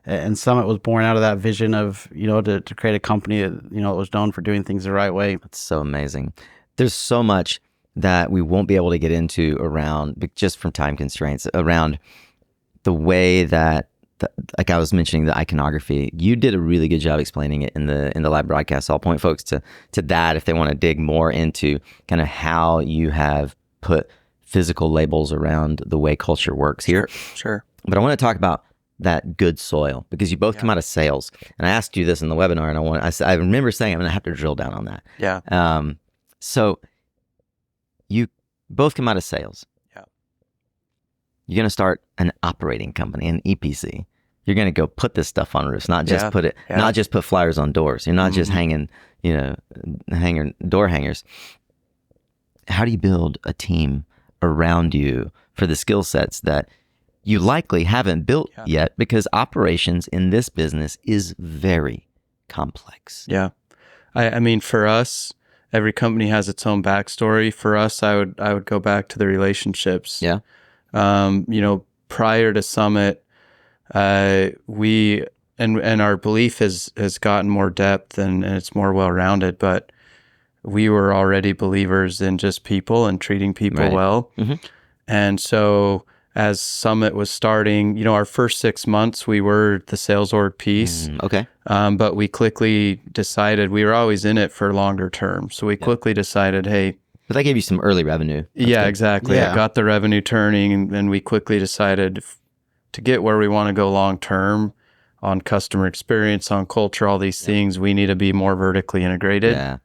And Summit was born out of that vision of, to create a company that, was known for doing things the right way. That's so amazing. There's so much that we won't be able to get into around, just from time constraints, around the way that, like I was mentioning, the iconography. You did a really good job explaining it in the live broadcast. So I'll point folks to that if they want to dig more into kind of how you have put physical labels around the way culture works here. Sure. But I want to talk about that good soil, because you both come out of sales. And I asked you this in the webinar, and I remember saying I'm going to have to drill down on that. So you both come out of sales. You're going to start an operating company, an EPC. You're going to go put this stuff on roofs, not just not just put flyers on doors. You're not just hanging, door hangers. How do you build a team around you for the skill sets that you likely haven't built yet? Because operations in this business is very complex. I mean, for us, every company has its own backstory. For us, I would go back to the relationships. Yeah. Prior to Summit, we and our belief has gotten more depth and it's more well-rounded, but we were already believers in just people and treating people well. Mm-hmm. And so as Summit was starting, our first 6 months, we were the sales org piece. Okay. But we quickly decided we were always in it for longer term. So we quickly decided, hey, but that gave you some early revenue. That's good. Exactly. Yeah. It got the revenue turning, and we quickly decided to get where we want to go long term on customer experience, on culture, all these things, we need to be more vertically integrated. Yeah.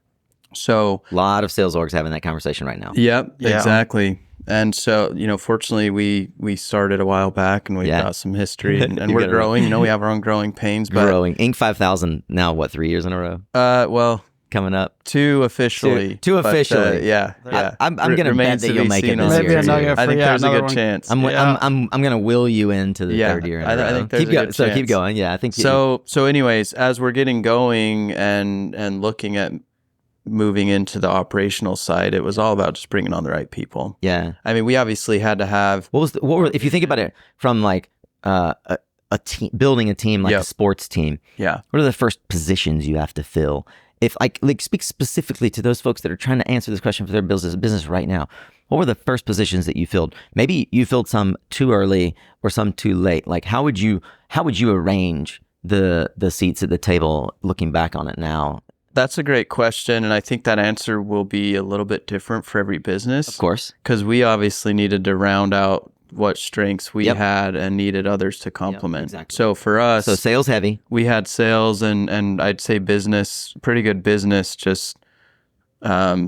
So a lot of sales orgs having that conversation right now. Yep, exactly. And so, fortunately, we started a while back, and we've got some history, and we're growing. We have our own growing pains. But growing. Inc. 5000 now, what, 3 years in a row? Well, coming up. Two officially. Two officially. Yeah. I'm going to bet that you'll make it this year. I think there's a good chance. I'm going to will you into the third year in a row. I think there's a good chance. So keep going. Yeah, I think. So anyways, as we're getting going and looking at moving into the operational side, it was all about just bringing on the right people. Yeah. I mean, we obviously had to have. What were if you think about it from like a team, building a team like a sports team. Yeah. What are the first positions you have to fill? If like speak specifically to those folks that are trying to answer this question for their business right now, what were the first positions that you filled? Maybe you filled some too early or some too late. Like how would you arrange the seats at the table looking back on it now? That's a great question, and I think that answer will be a little bit different for every business. Of course. Because we obviously needed to round out what strengths we had and needed others to complement. Exactly. So for us, sales heavy. We had sales and I'd say business, pretty good business, just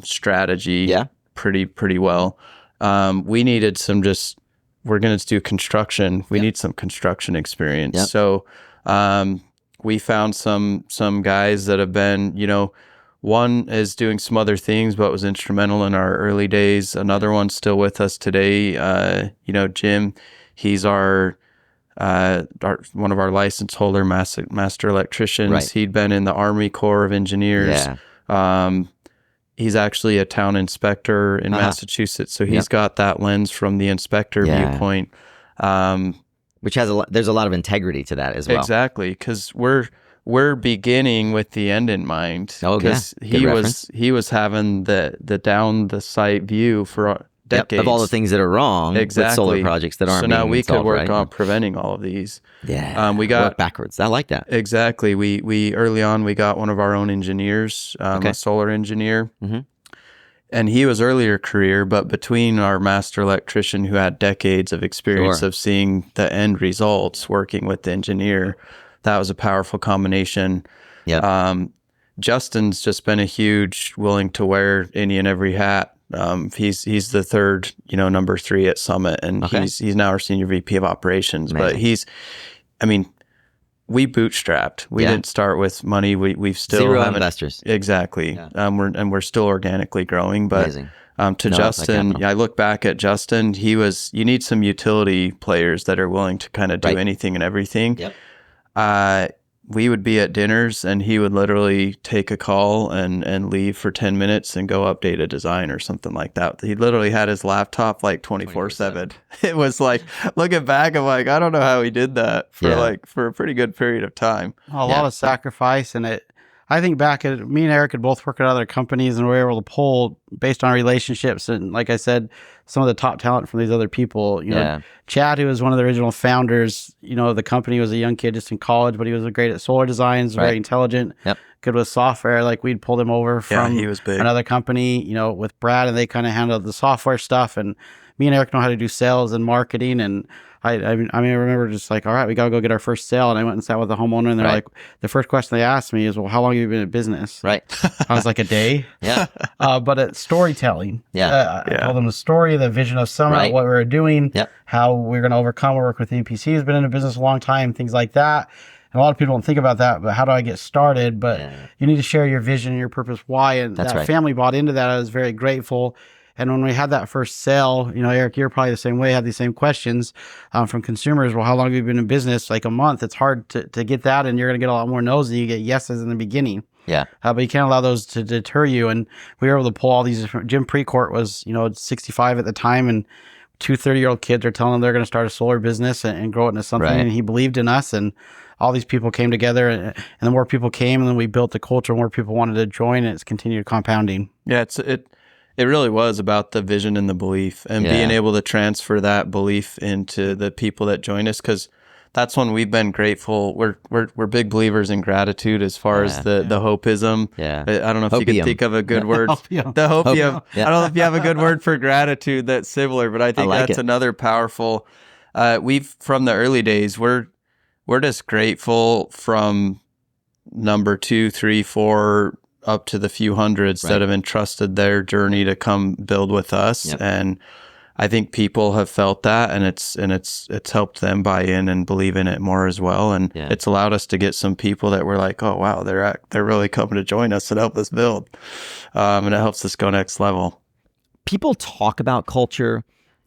strategy. Yeah. Pretty well. We needed we're going to do construction. We need some construction experience. Yep. So we found some guys that have been, one is doing some other things, but was instrumental in our early days. Another one's still with us today. Jim, he's our one of our license holder master electricians. Right. He'd been in the Army Corps of Engineers. Yeah. He's actually a town inspector in Massachusetts, so he's got that lens from the inspector viewpoint. Which there's a lot of integrity to that as well. Exactly, because we're beginning with the end in mind. Oh, yeah. he was having the down the sight view for decades of all the things that are wrong with solar projects that aren't. So now being we installed, could work right? on preventing all of these. Yeah, we got work backwards. I like that. Exactly. We early on we got one of our own engineers, a solar engineer. Mm-hmm. And he was earlier career, but between our master electrician who had decades of experience of seeing the end results working with the engineer, that was a powerful combination. Yeah. Justin's just been a huge willing to wear any and every hat. He's the third, number 3 at Summit, and he's now our senior VP of operations. Amazing. But we bootstrapped. We didn't start with money. We've still zero investors. Exactly. Yeah. We're still organically growing. But to Justin, I look back at Justin. You need some utility players that are willing to kind of do anything and everything. Yep. We would be at dinners, and he would literally take a call and leave for 10 minutes and go update a design or something like that. He literally had his laptop like 24/7. It was like, looking back, I'm like, I don't know how he did that for a pretty good period of time. A lot of sacrifice, and I think back at me and Eric had both worked at other companies, and we were able to pull based on relationships. And like I said, some of the top talent from these other people, Chad, who was one of the original founders, the company, was a young kid just in college, but he was great at solar designs, very intelligent, good with software. Like we'd pulled him over from he was big. Another company, with Brad, and they kind of handled the software stuff. And me and Eric know how to do sales and marketing. And I remember just like, all right, we got to go get our first sale. And I went and sat with the homeowner, and they're like, the first question they asked me is, well, how long have you been in business? Right. I was like, a day. Yeah. But it's storytelling. Yeah. I told them the story, the vision of Summit, what we were doing, how we're going to overcome. We work with EPC, who's been in the business a long time, things like that. And a lot of people don't think about that, but how do I get started? But you need to share your vision and your purpose, why. And that family bought into that. I was very grateful. And when we had that first sale, Eric, you're probably the same way, had these same questions from consumers. Well, how long have you been in business? Like a month. It's hard to get that, and you're going to get a lot more no's than you get yeses in the beginning. Yeah. But you can't allow those to deter you. And we were able to pull all these different. Jim Precourt was, 65 at the time, and 2 30-year-old kids are telling him they're going to start a solar business and grow it into something. Right. And he believed in us, and all these people came together, and the more people came, and then we built the culture, more people wanted to join, and it's continued compounding. Yeah, it really was about the vision and the belief, and being able to transfer that belief into the people that join us, because that's when we've been grateful. We're big believers in gratitude as far as the hopeism. Yeah. I don't know if you can think of a good word. The hopium. Yeah. I don't know if you have a good word for gratitude that's similar, but I think that's another powerful. From the early days, we're just grateful from number 2, 3, 4 up to the few hundreds that have entrusted their journey to come build with us. Yep. And I think people have felt that, and it's helped them buy in and believe in it more as well. And it's allowed us to get some people that were like, oh wow, they're really coming to join us and help us build. And it helps us go next level. People talk about culture,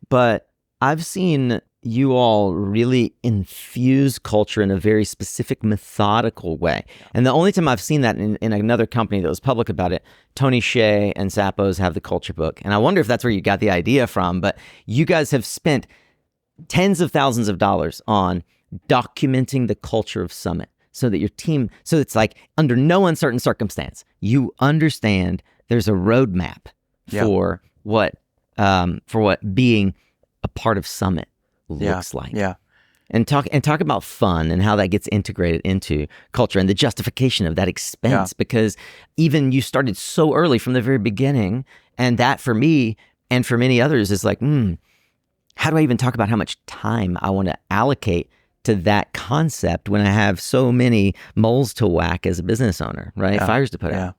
but I've seen you all really infuse culture in a very specific, methodical way. And the only time I've seen that in another company that was public about it, Tony Hsieh and Zappos have the culture book. And I wonder if that's where you got the idea from, but you guys have spent tens of thousands of dollars on documenting the culture of Summit so that your team, so it's like under no uncertain circumstance, you understand there's a roadmap for what being a part of Summit looks like. Yeah. And talk about fun and how that gets integrated into culture and the justification of that expense, because even you started so early from the very beginning, and that for me and for many others is like, how do I even talk about how much time I want to allocate to that concept when I have so many moles to whack as a business owner, right? Fires to put out.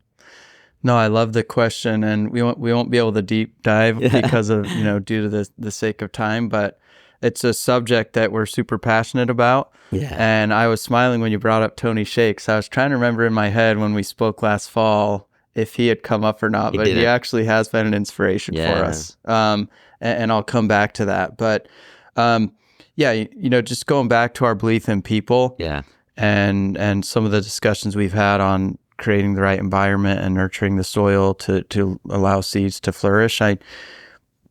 No, I love the question, and we won't be able to deep dive because of due to the sake of time, but it's a subject that we're super passionate about. Yeah. And I was smiling when you brought up Tony Hsieh, so I was trying to remember in my head when we spoke last fall if he had come up or not, but he actually has been an inspiration for us. And I'll come back to that, but just going back to our belief in people. Yeah. And some of the discussions we've had on creating the right environment and nurturing the soil to allow seeds to flourish.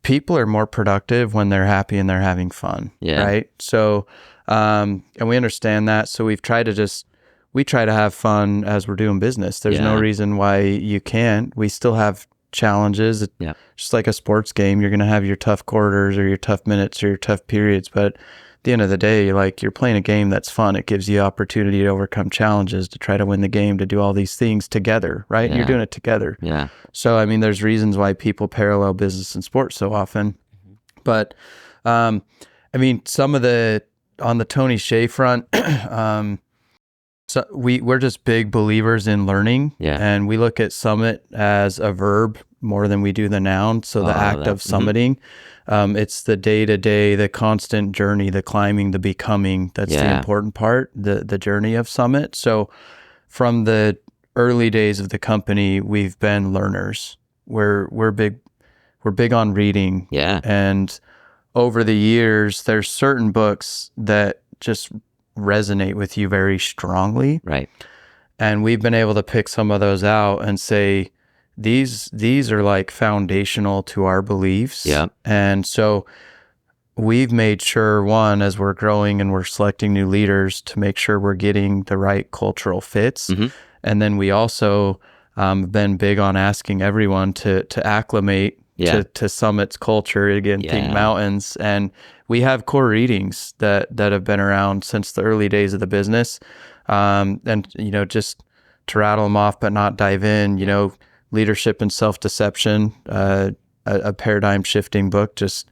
People are more productive when they're happy and they're having fun. Yeah. Right. So, and we understand that. So we try to have fun as we're doing business. There's no reason why you can't. We still have challenges. Just like a sports game, you're going to have your tough quarters or your tough minutes or your tough periods. But at the end of the day, like, you're playing a game that's fun. It gives you opportunity to overcome challenges, to try to win the game, to do all these things together, right? You're doing it together. Yeah. So, I mean, there's reasons why people parallel business and sports so often. But, I mean, on the Tony Hsieh front, so we're just big believers in learning. Yeah. And we look at summit as a verb more than we do the noun. So the act of summiting. It's the day-to-day, the constant journey, the climbing, the becoming. That's the important part, the journey of Summit. So from the early days of the company, we've been learners. We're big on reading. Yeah. And over the years, there's certain books that just resonate with you very strongly. Right. And we've been able to pick some of those out and say, these are like foundational to our beliefs. Yeah. And so we've made sure, one, as we're growing and we're selecting new leaders, to make sure we're getting the right cultural fits. Mm-hmm. And then we also been big on asking everyone to acclimate to Summit's culture. Again, Pink Mountains. And we have core readings that have been around since the early days of the business. And, just to rattle them off, but not dive in, Leadership and Self-Deception, a paradigm shifting book, just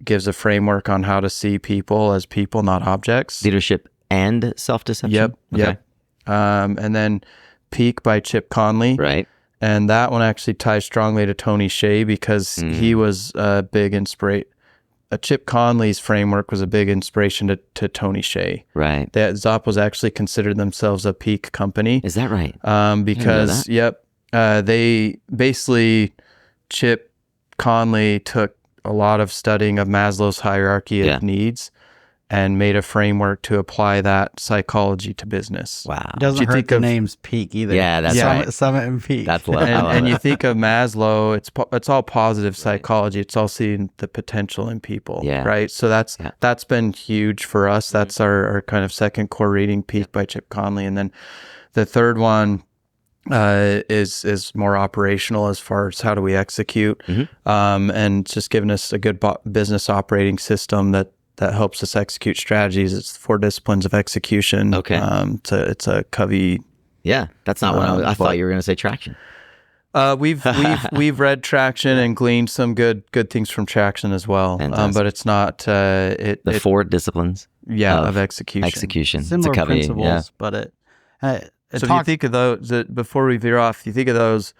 gives a framework on how to see people as people, not objects. Leadership and Self-Deception? Yep. Okay. Yep. And then Peak by Chip Conley. Right. And that one actually ties strongly to Tony Hsieh because he was a big inspiration. Chip Conley's framework was a big inspiration to Tony Hsieh. Right. Zappos actually considered themselves a peak company. Is that right? Because, they basically, Chip Conley took a lot of studying of Maslow's hierarchy of needs and made a framework to apply that psychology to business. Wow. It doesn't hurt the name's Peak either. Yeah, that's right. Summit and Peak. That's love. And you think of Maslow, it's all positive psychology. It's all seeing the potential in people, right? So that's been huge for us. That's our kind of second core reading, Peak by Chip Conley. And then the third one is more operational as far as how do we execute, and just giving us a good business operating system that helps us execute strategies. It's the 4 disciplines of execution. Okay. It's a Covey. Yeah, that's not what I thought you were going to say. Traction. We've read Traction and gleaned some good things from Traction as well. But it's not the 4 disciplines. Of execution. Execution. Similar it's a Covey, principles, but so if you think of those, before we veer off, you think of those,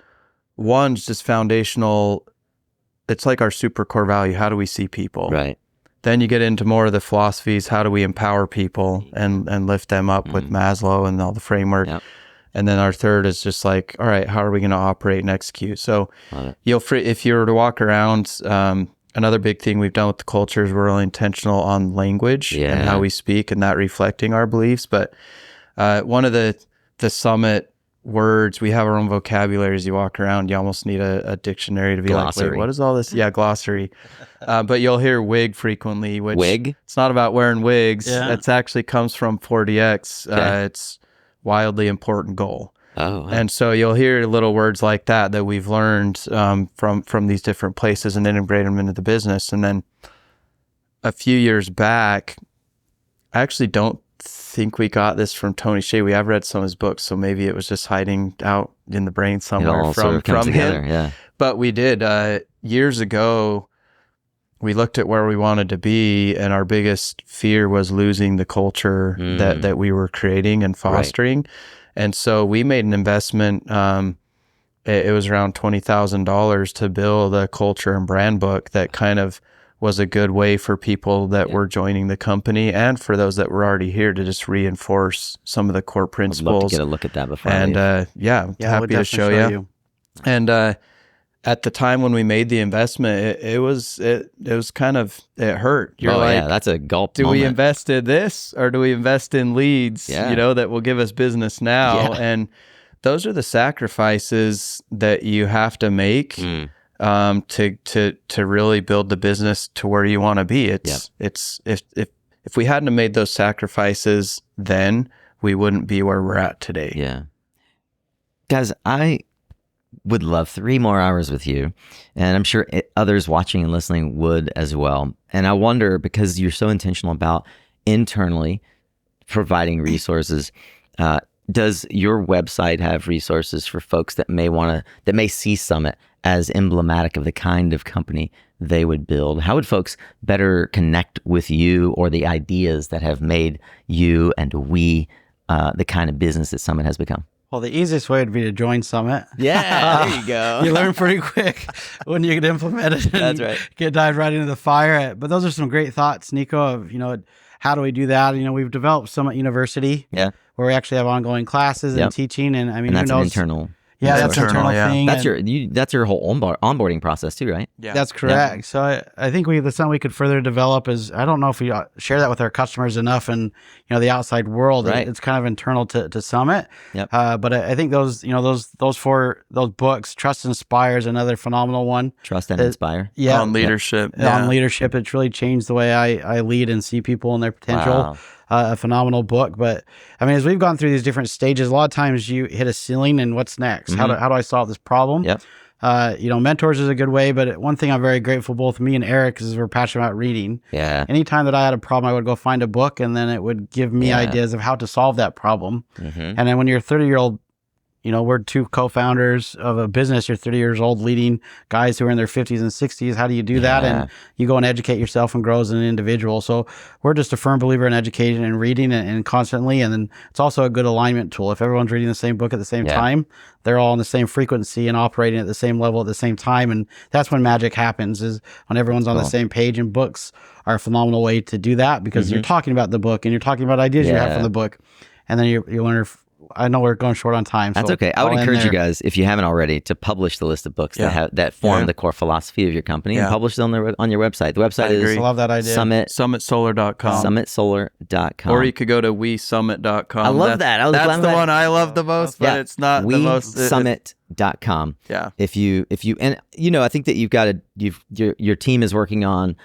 one's just foundational. It's like our super core value. How do we see people? Right. Then you get into more of the philosophies. How do we empower people and lift them up with Maslow and all the framework? Yep. And then our third is just like, all right, how are we going to operate and execute? So if you were to walk around, another big thing we've done with the culture is we're really intentional on language and how we speak and that reflecting our beliefs. But one of the summit words, we have our own vocabulary. As you walk around, you almost need a dictionary to be glossary. Like, wait, what is all this? Yeah, glossary. But you'll hear wig frequently, which wig? It's not about wearing wigs. Yeah. It actually comes from 4DX. Okay. It's wildly important goal. Oh, wow. And so you'll hear little words like that we've learned from these different places and integrate them into the business. And then a few years back, I actually don't think we got this from Tony Hsieh. We have read some of his books, so maybe it was just hiding out in the brain somewhere from together, him. Yeah. But we did years ago. We looked at where we wanted to be, and our biggest fear was losing the culture that we were creating and fostering. Right. And so we made an investment. It was around $20,000 to build a culture and brand book that kind of was a good way for people that were joining the company and for those that were already here to just reinforce some of the core principles. I'd love to get a look at that before. And happy to show you. And at the time when we made the investment, it was kind of, it hurt. You're like, that's a gulp. Do we invest in this or do we invest in leads? That will give us business now. Yeah. And those are the sacrifices that you have to make. To really build the business to where you want to be. It's if we hadn't have made those sacrifices then, we wouldn't be where we're at today. Yeah. Guys, I would love 3 more hours with you, and I'm sure others watching and listening would as well. And I wonder, because you're so intentional about internally providing resources, does your website have resources for folks that may see Summit as emblematic of the kind of company they would build? How would folks better connect with you or the ideas that have made you and we the kind of business that Summit has become? Well, the easiest way would be to join Summit. Yeah, there you go. You learn pretty quick when you get implemented. That's right. Get dived right into the fire. But those are some great thoughts, Nico, of, how do we do that? We've developed Summit University. Yeah. Where we actually have ongoing classes and teaching. And and that's an internal. Yeah, that's an internal thing. That's your whole onboarding process too, right? Yeah, that's correct. Yeah. So I think that's something we could further develop. Is I don't know if we share that with our customers enough, and the outside world. Right. It's kind of internal to Summit. Yep. But I think those books, Trust Inspires, another phenomenal one. Trust and Inspire. Yeah, on leadership. Yeah. On leadership, it's really changed the way I lead and see people and their potential. Wow. A phenomenal book. But I mean, as we've gone through these different stages, a lot of times you hit a ceiling and what's next? How do I solve this problem? Yep. Mentors is a good way, but one thing I'm very grateful, both me and Eric, is we're passionate about reading. Yeah. Anytime that I had a problem, I would go find a book, and then it would give me ideas of how to solve that problem. And then when you're a 30-year-old, we're 2 co-founders of a business. You're 30 years old, leading guys who are in their 50s and 60s. How do you do that? And you go and educate yourself and grow as an individual. So we're just a firm believer in education and reading and constantly. And then it's also a good alignment tool. If everyone's reading the same book at the same time, they're all on the same frequency and operating at the same level at the same time. And that's when magic happens, is when everyone's on the same page. And books are a phenomenal way to do that, because you're talking about the book and you're talking about ideas you have from the book. And then you learn I know we're going short on time. That's so okay. I would I'll end encourage you there. guys, if you haven't already, to publish the list of books that form the core philosophy of your company and publish it on your website. The website is I love that idea. SummitSolar.com. SummitSolar.com. Or you could go to WeSummit.com. I love that. That's the one I love the most, but it's not the most. WeSummit.com. Yeah. If you and I think that your team is working on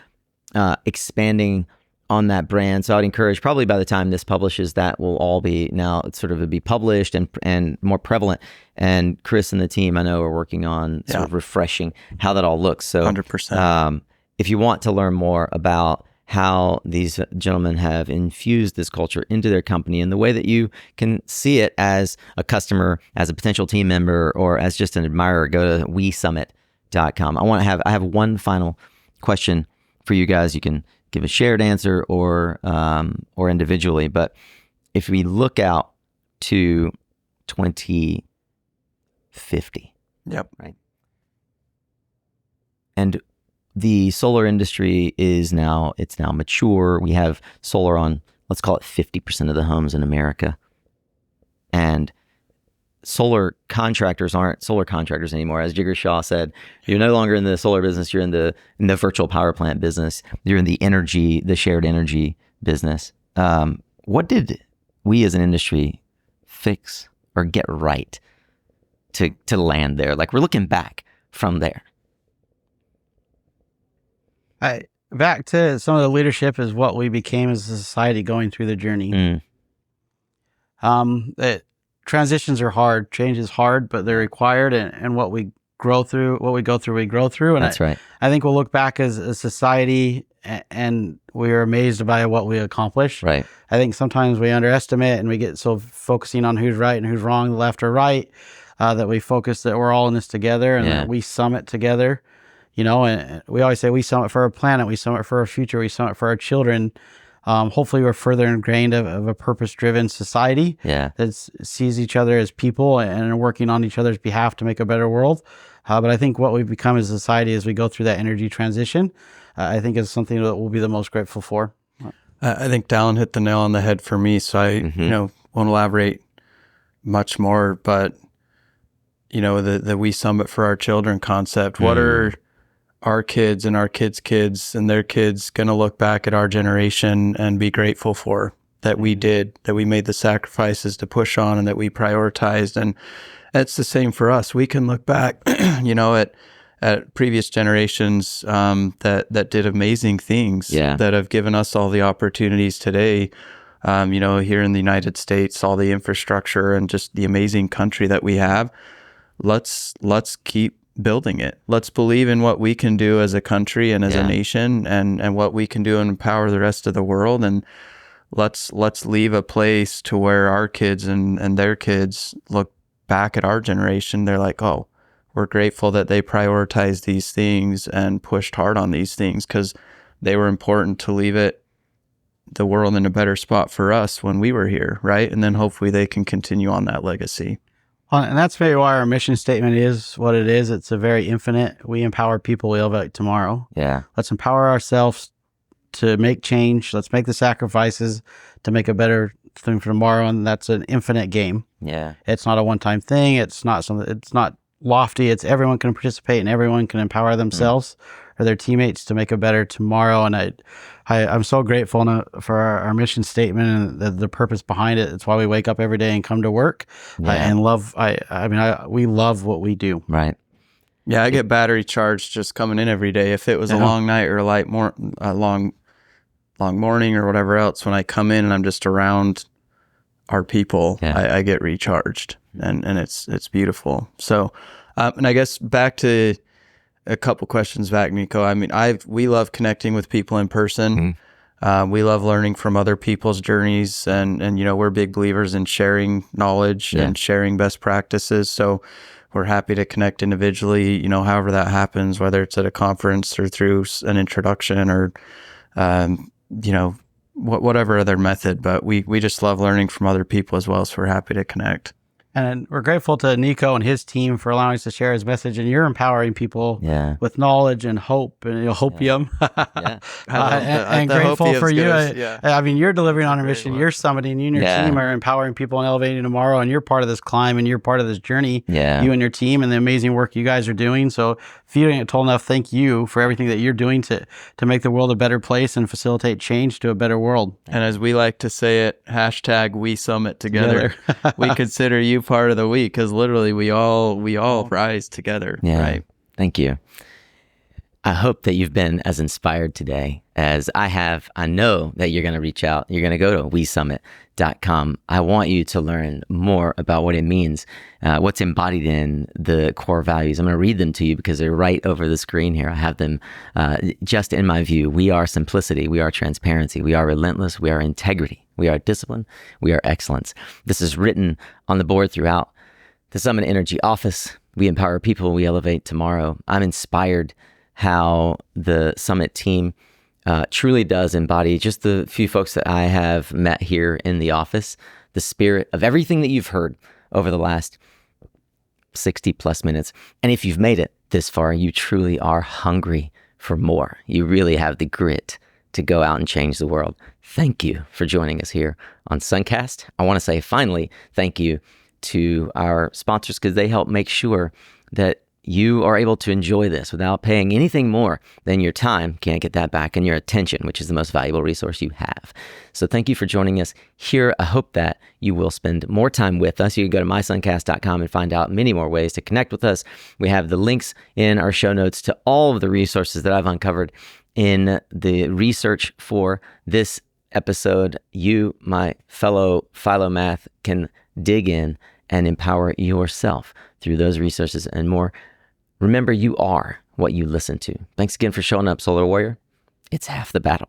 expanding on that brand. So I'd encourage, probably by the time this publishes, that will all be now be published and more prevalent. And Chris and the team, I know, are working on sort of refreshing how that all looks. So 100%. If you want to learn more about how these gentlemen have infused this culture into their company and the way that you can see it as a customer, as a potential team member, or as just an admirer, go to WeSummit.com. I have one final question for you guys. You can give a shared answer or individually, but if we look out to 2050, right? And the solar industry is now mature. We have solar on, let's call it 50% of the homes in America, and solar contractors aren't solar contractors anymore. As Jigar Shah said, you're no longer in the solar business. You're in the virtual power plant business. You're in the shared energy business. What did we as an industry fix or get right to land there? Like, we're looking back from there. Back to some of the leadership is what we became as a society going through the journey. Transitions are hard. Change is hard, but they're required. And what we go through. And That's right. I think we'll look back as a society and we are amazed by what we accomplished. Right. I think sometimes we underestimate and we get so focusing on who's right and who's wrong, left or right, that we focus that we're all in this together and that we summit together. And we always say we summit for our planet, we summit for our future, we summit for our children. Hopefully we're further ingrained of a purpose-driven society that sees each other as people and are working on each other's behalf to make a better world. But I think what we've become as a society as we go through that energy transition, I think is something that we'll be the most grateful for. I think Dallin hit the nail on the head for me. So I, won't elaborate much more, but the We Summit for Our Children concept. What are our kids and our kids' kids and their kids going to look back at our generation and be grateful for that we made the sacrifices to push on and that we prioritized? And it's the same for us. We can look back, at previous generations that did amazing things that have given us all the opportunities today. Here in the United States, all the infrastructure and just the amazing country that we have. Let's keep building it. Let's believe in what we can do as a country and as a nation and what we can do and empower the rest of the world. And let's leave a place to where our kids and their kids look back at our generation. They're like, oh, we're grateful that they prioritized these things and pushed hard on these things because they were important to leave the world in a better spot for us when we were here, right? And then hopefully they can continue on that legacy. Well, and that's maybe why our mission statement is what it is. It's a very infinite. We empower people, we elevate tomorrow. Yeah. Let's empower ourselves to make change. Let's make the sacrifices to make a better thing for tomorrow. And that's an infinite game. Yeah. It's not a one-time thing. It's not lofty. It's everyone can participate and everyone can empower themselves or their teammates to make a better tomorrow. And I'm so grateful for our mission statement and the purpose behind it. It's why we wake up every day and come to work and love. We love what we do. Right. Yeah, I get battery charged just coming in every day. If it was a long night or a long morning or whatever else, when I come in and I'm just around our people, I get recharged and it's beautiful. So, and I guess back to a couple questions back, Nico. I mean, we love connecting with people in person. Mm-hmm. We love learning from other people's journeys and we're big believers in sharing knowledge and sharing best practices. So we're happy to connect individually, however that happens, whether it's at a conference or through an introduction or, whatever other method. But we just love learning from other people as well. So we're happy to connect. And we're grateful to Nico and his team for allowing us to share his message. And you're empowering people with knowledge and hope and hopium. And grateful for you. I mean, you're delivering on a mission. You're summiting. You and your team are empowering people and elevating tomorrow. And you're part of this climb and you're part of this journey. You and your team and the amazing work you guys are doing. So if you ain't told enough, thank you for everything that you're doing to make the world a better place and facilitate change to a better world. And as we like to say it, hashtag we summit together. We consider you part of the we, because literally we all rise together. Right. Thank you. I hope that you've been as inspired today as I have. I know that you're going to reach out. You're going to go to wesummit.com. I want you to learn more about what it means, what's embodied in the core values. I'm going to read them to you because they're right over the screen here. I have them just in my view. We are simplicity. We are transparency. We are relentless. We are integrity. We are discipline. We are excellence. This is written on the board throughout the Summit Energy office. We empower people. We elevate tomorrow. I'm inspired how the Summit team truly does embody, just the few folks that I have met here in the office, the spirit of everything that you've heard over the last 60 plus minutes. And if you've made it this far, you truly are hungry for more. You really have the grit to go out and change the world. Thank you for joining us here on SunCast. I want to say finally, thank you to our sponsors, because they help make sure that you are able to enjoy this without paying anything more than your time. Can't get that back, and your attention, which is the most valuable resource you have. So thank you for joining us here. I hope that you will spend more time with us. You can go to mysuncast.com and find out many more ways to connect with us. We have the links in our show notes to all of the resources that I've uncovered in the research for this episode. You, my fellow philomath, can dig in and empower yourself through those resources and more. Remember, you are what you listen to. Thanks again for showing up, Solar Warrior. It's half the battle.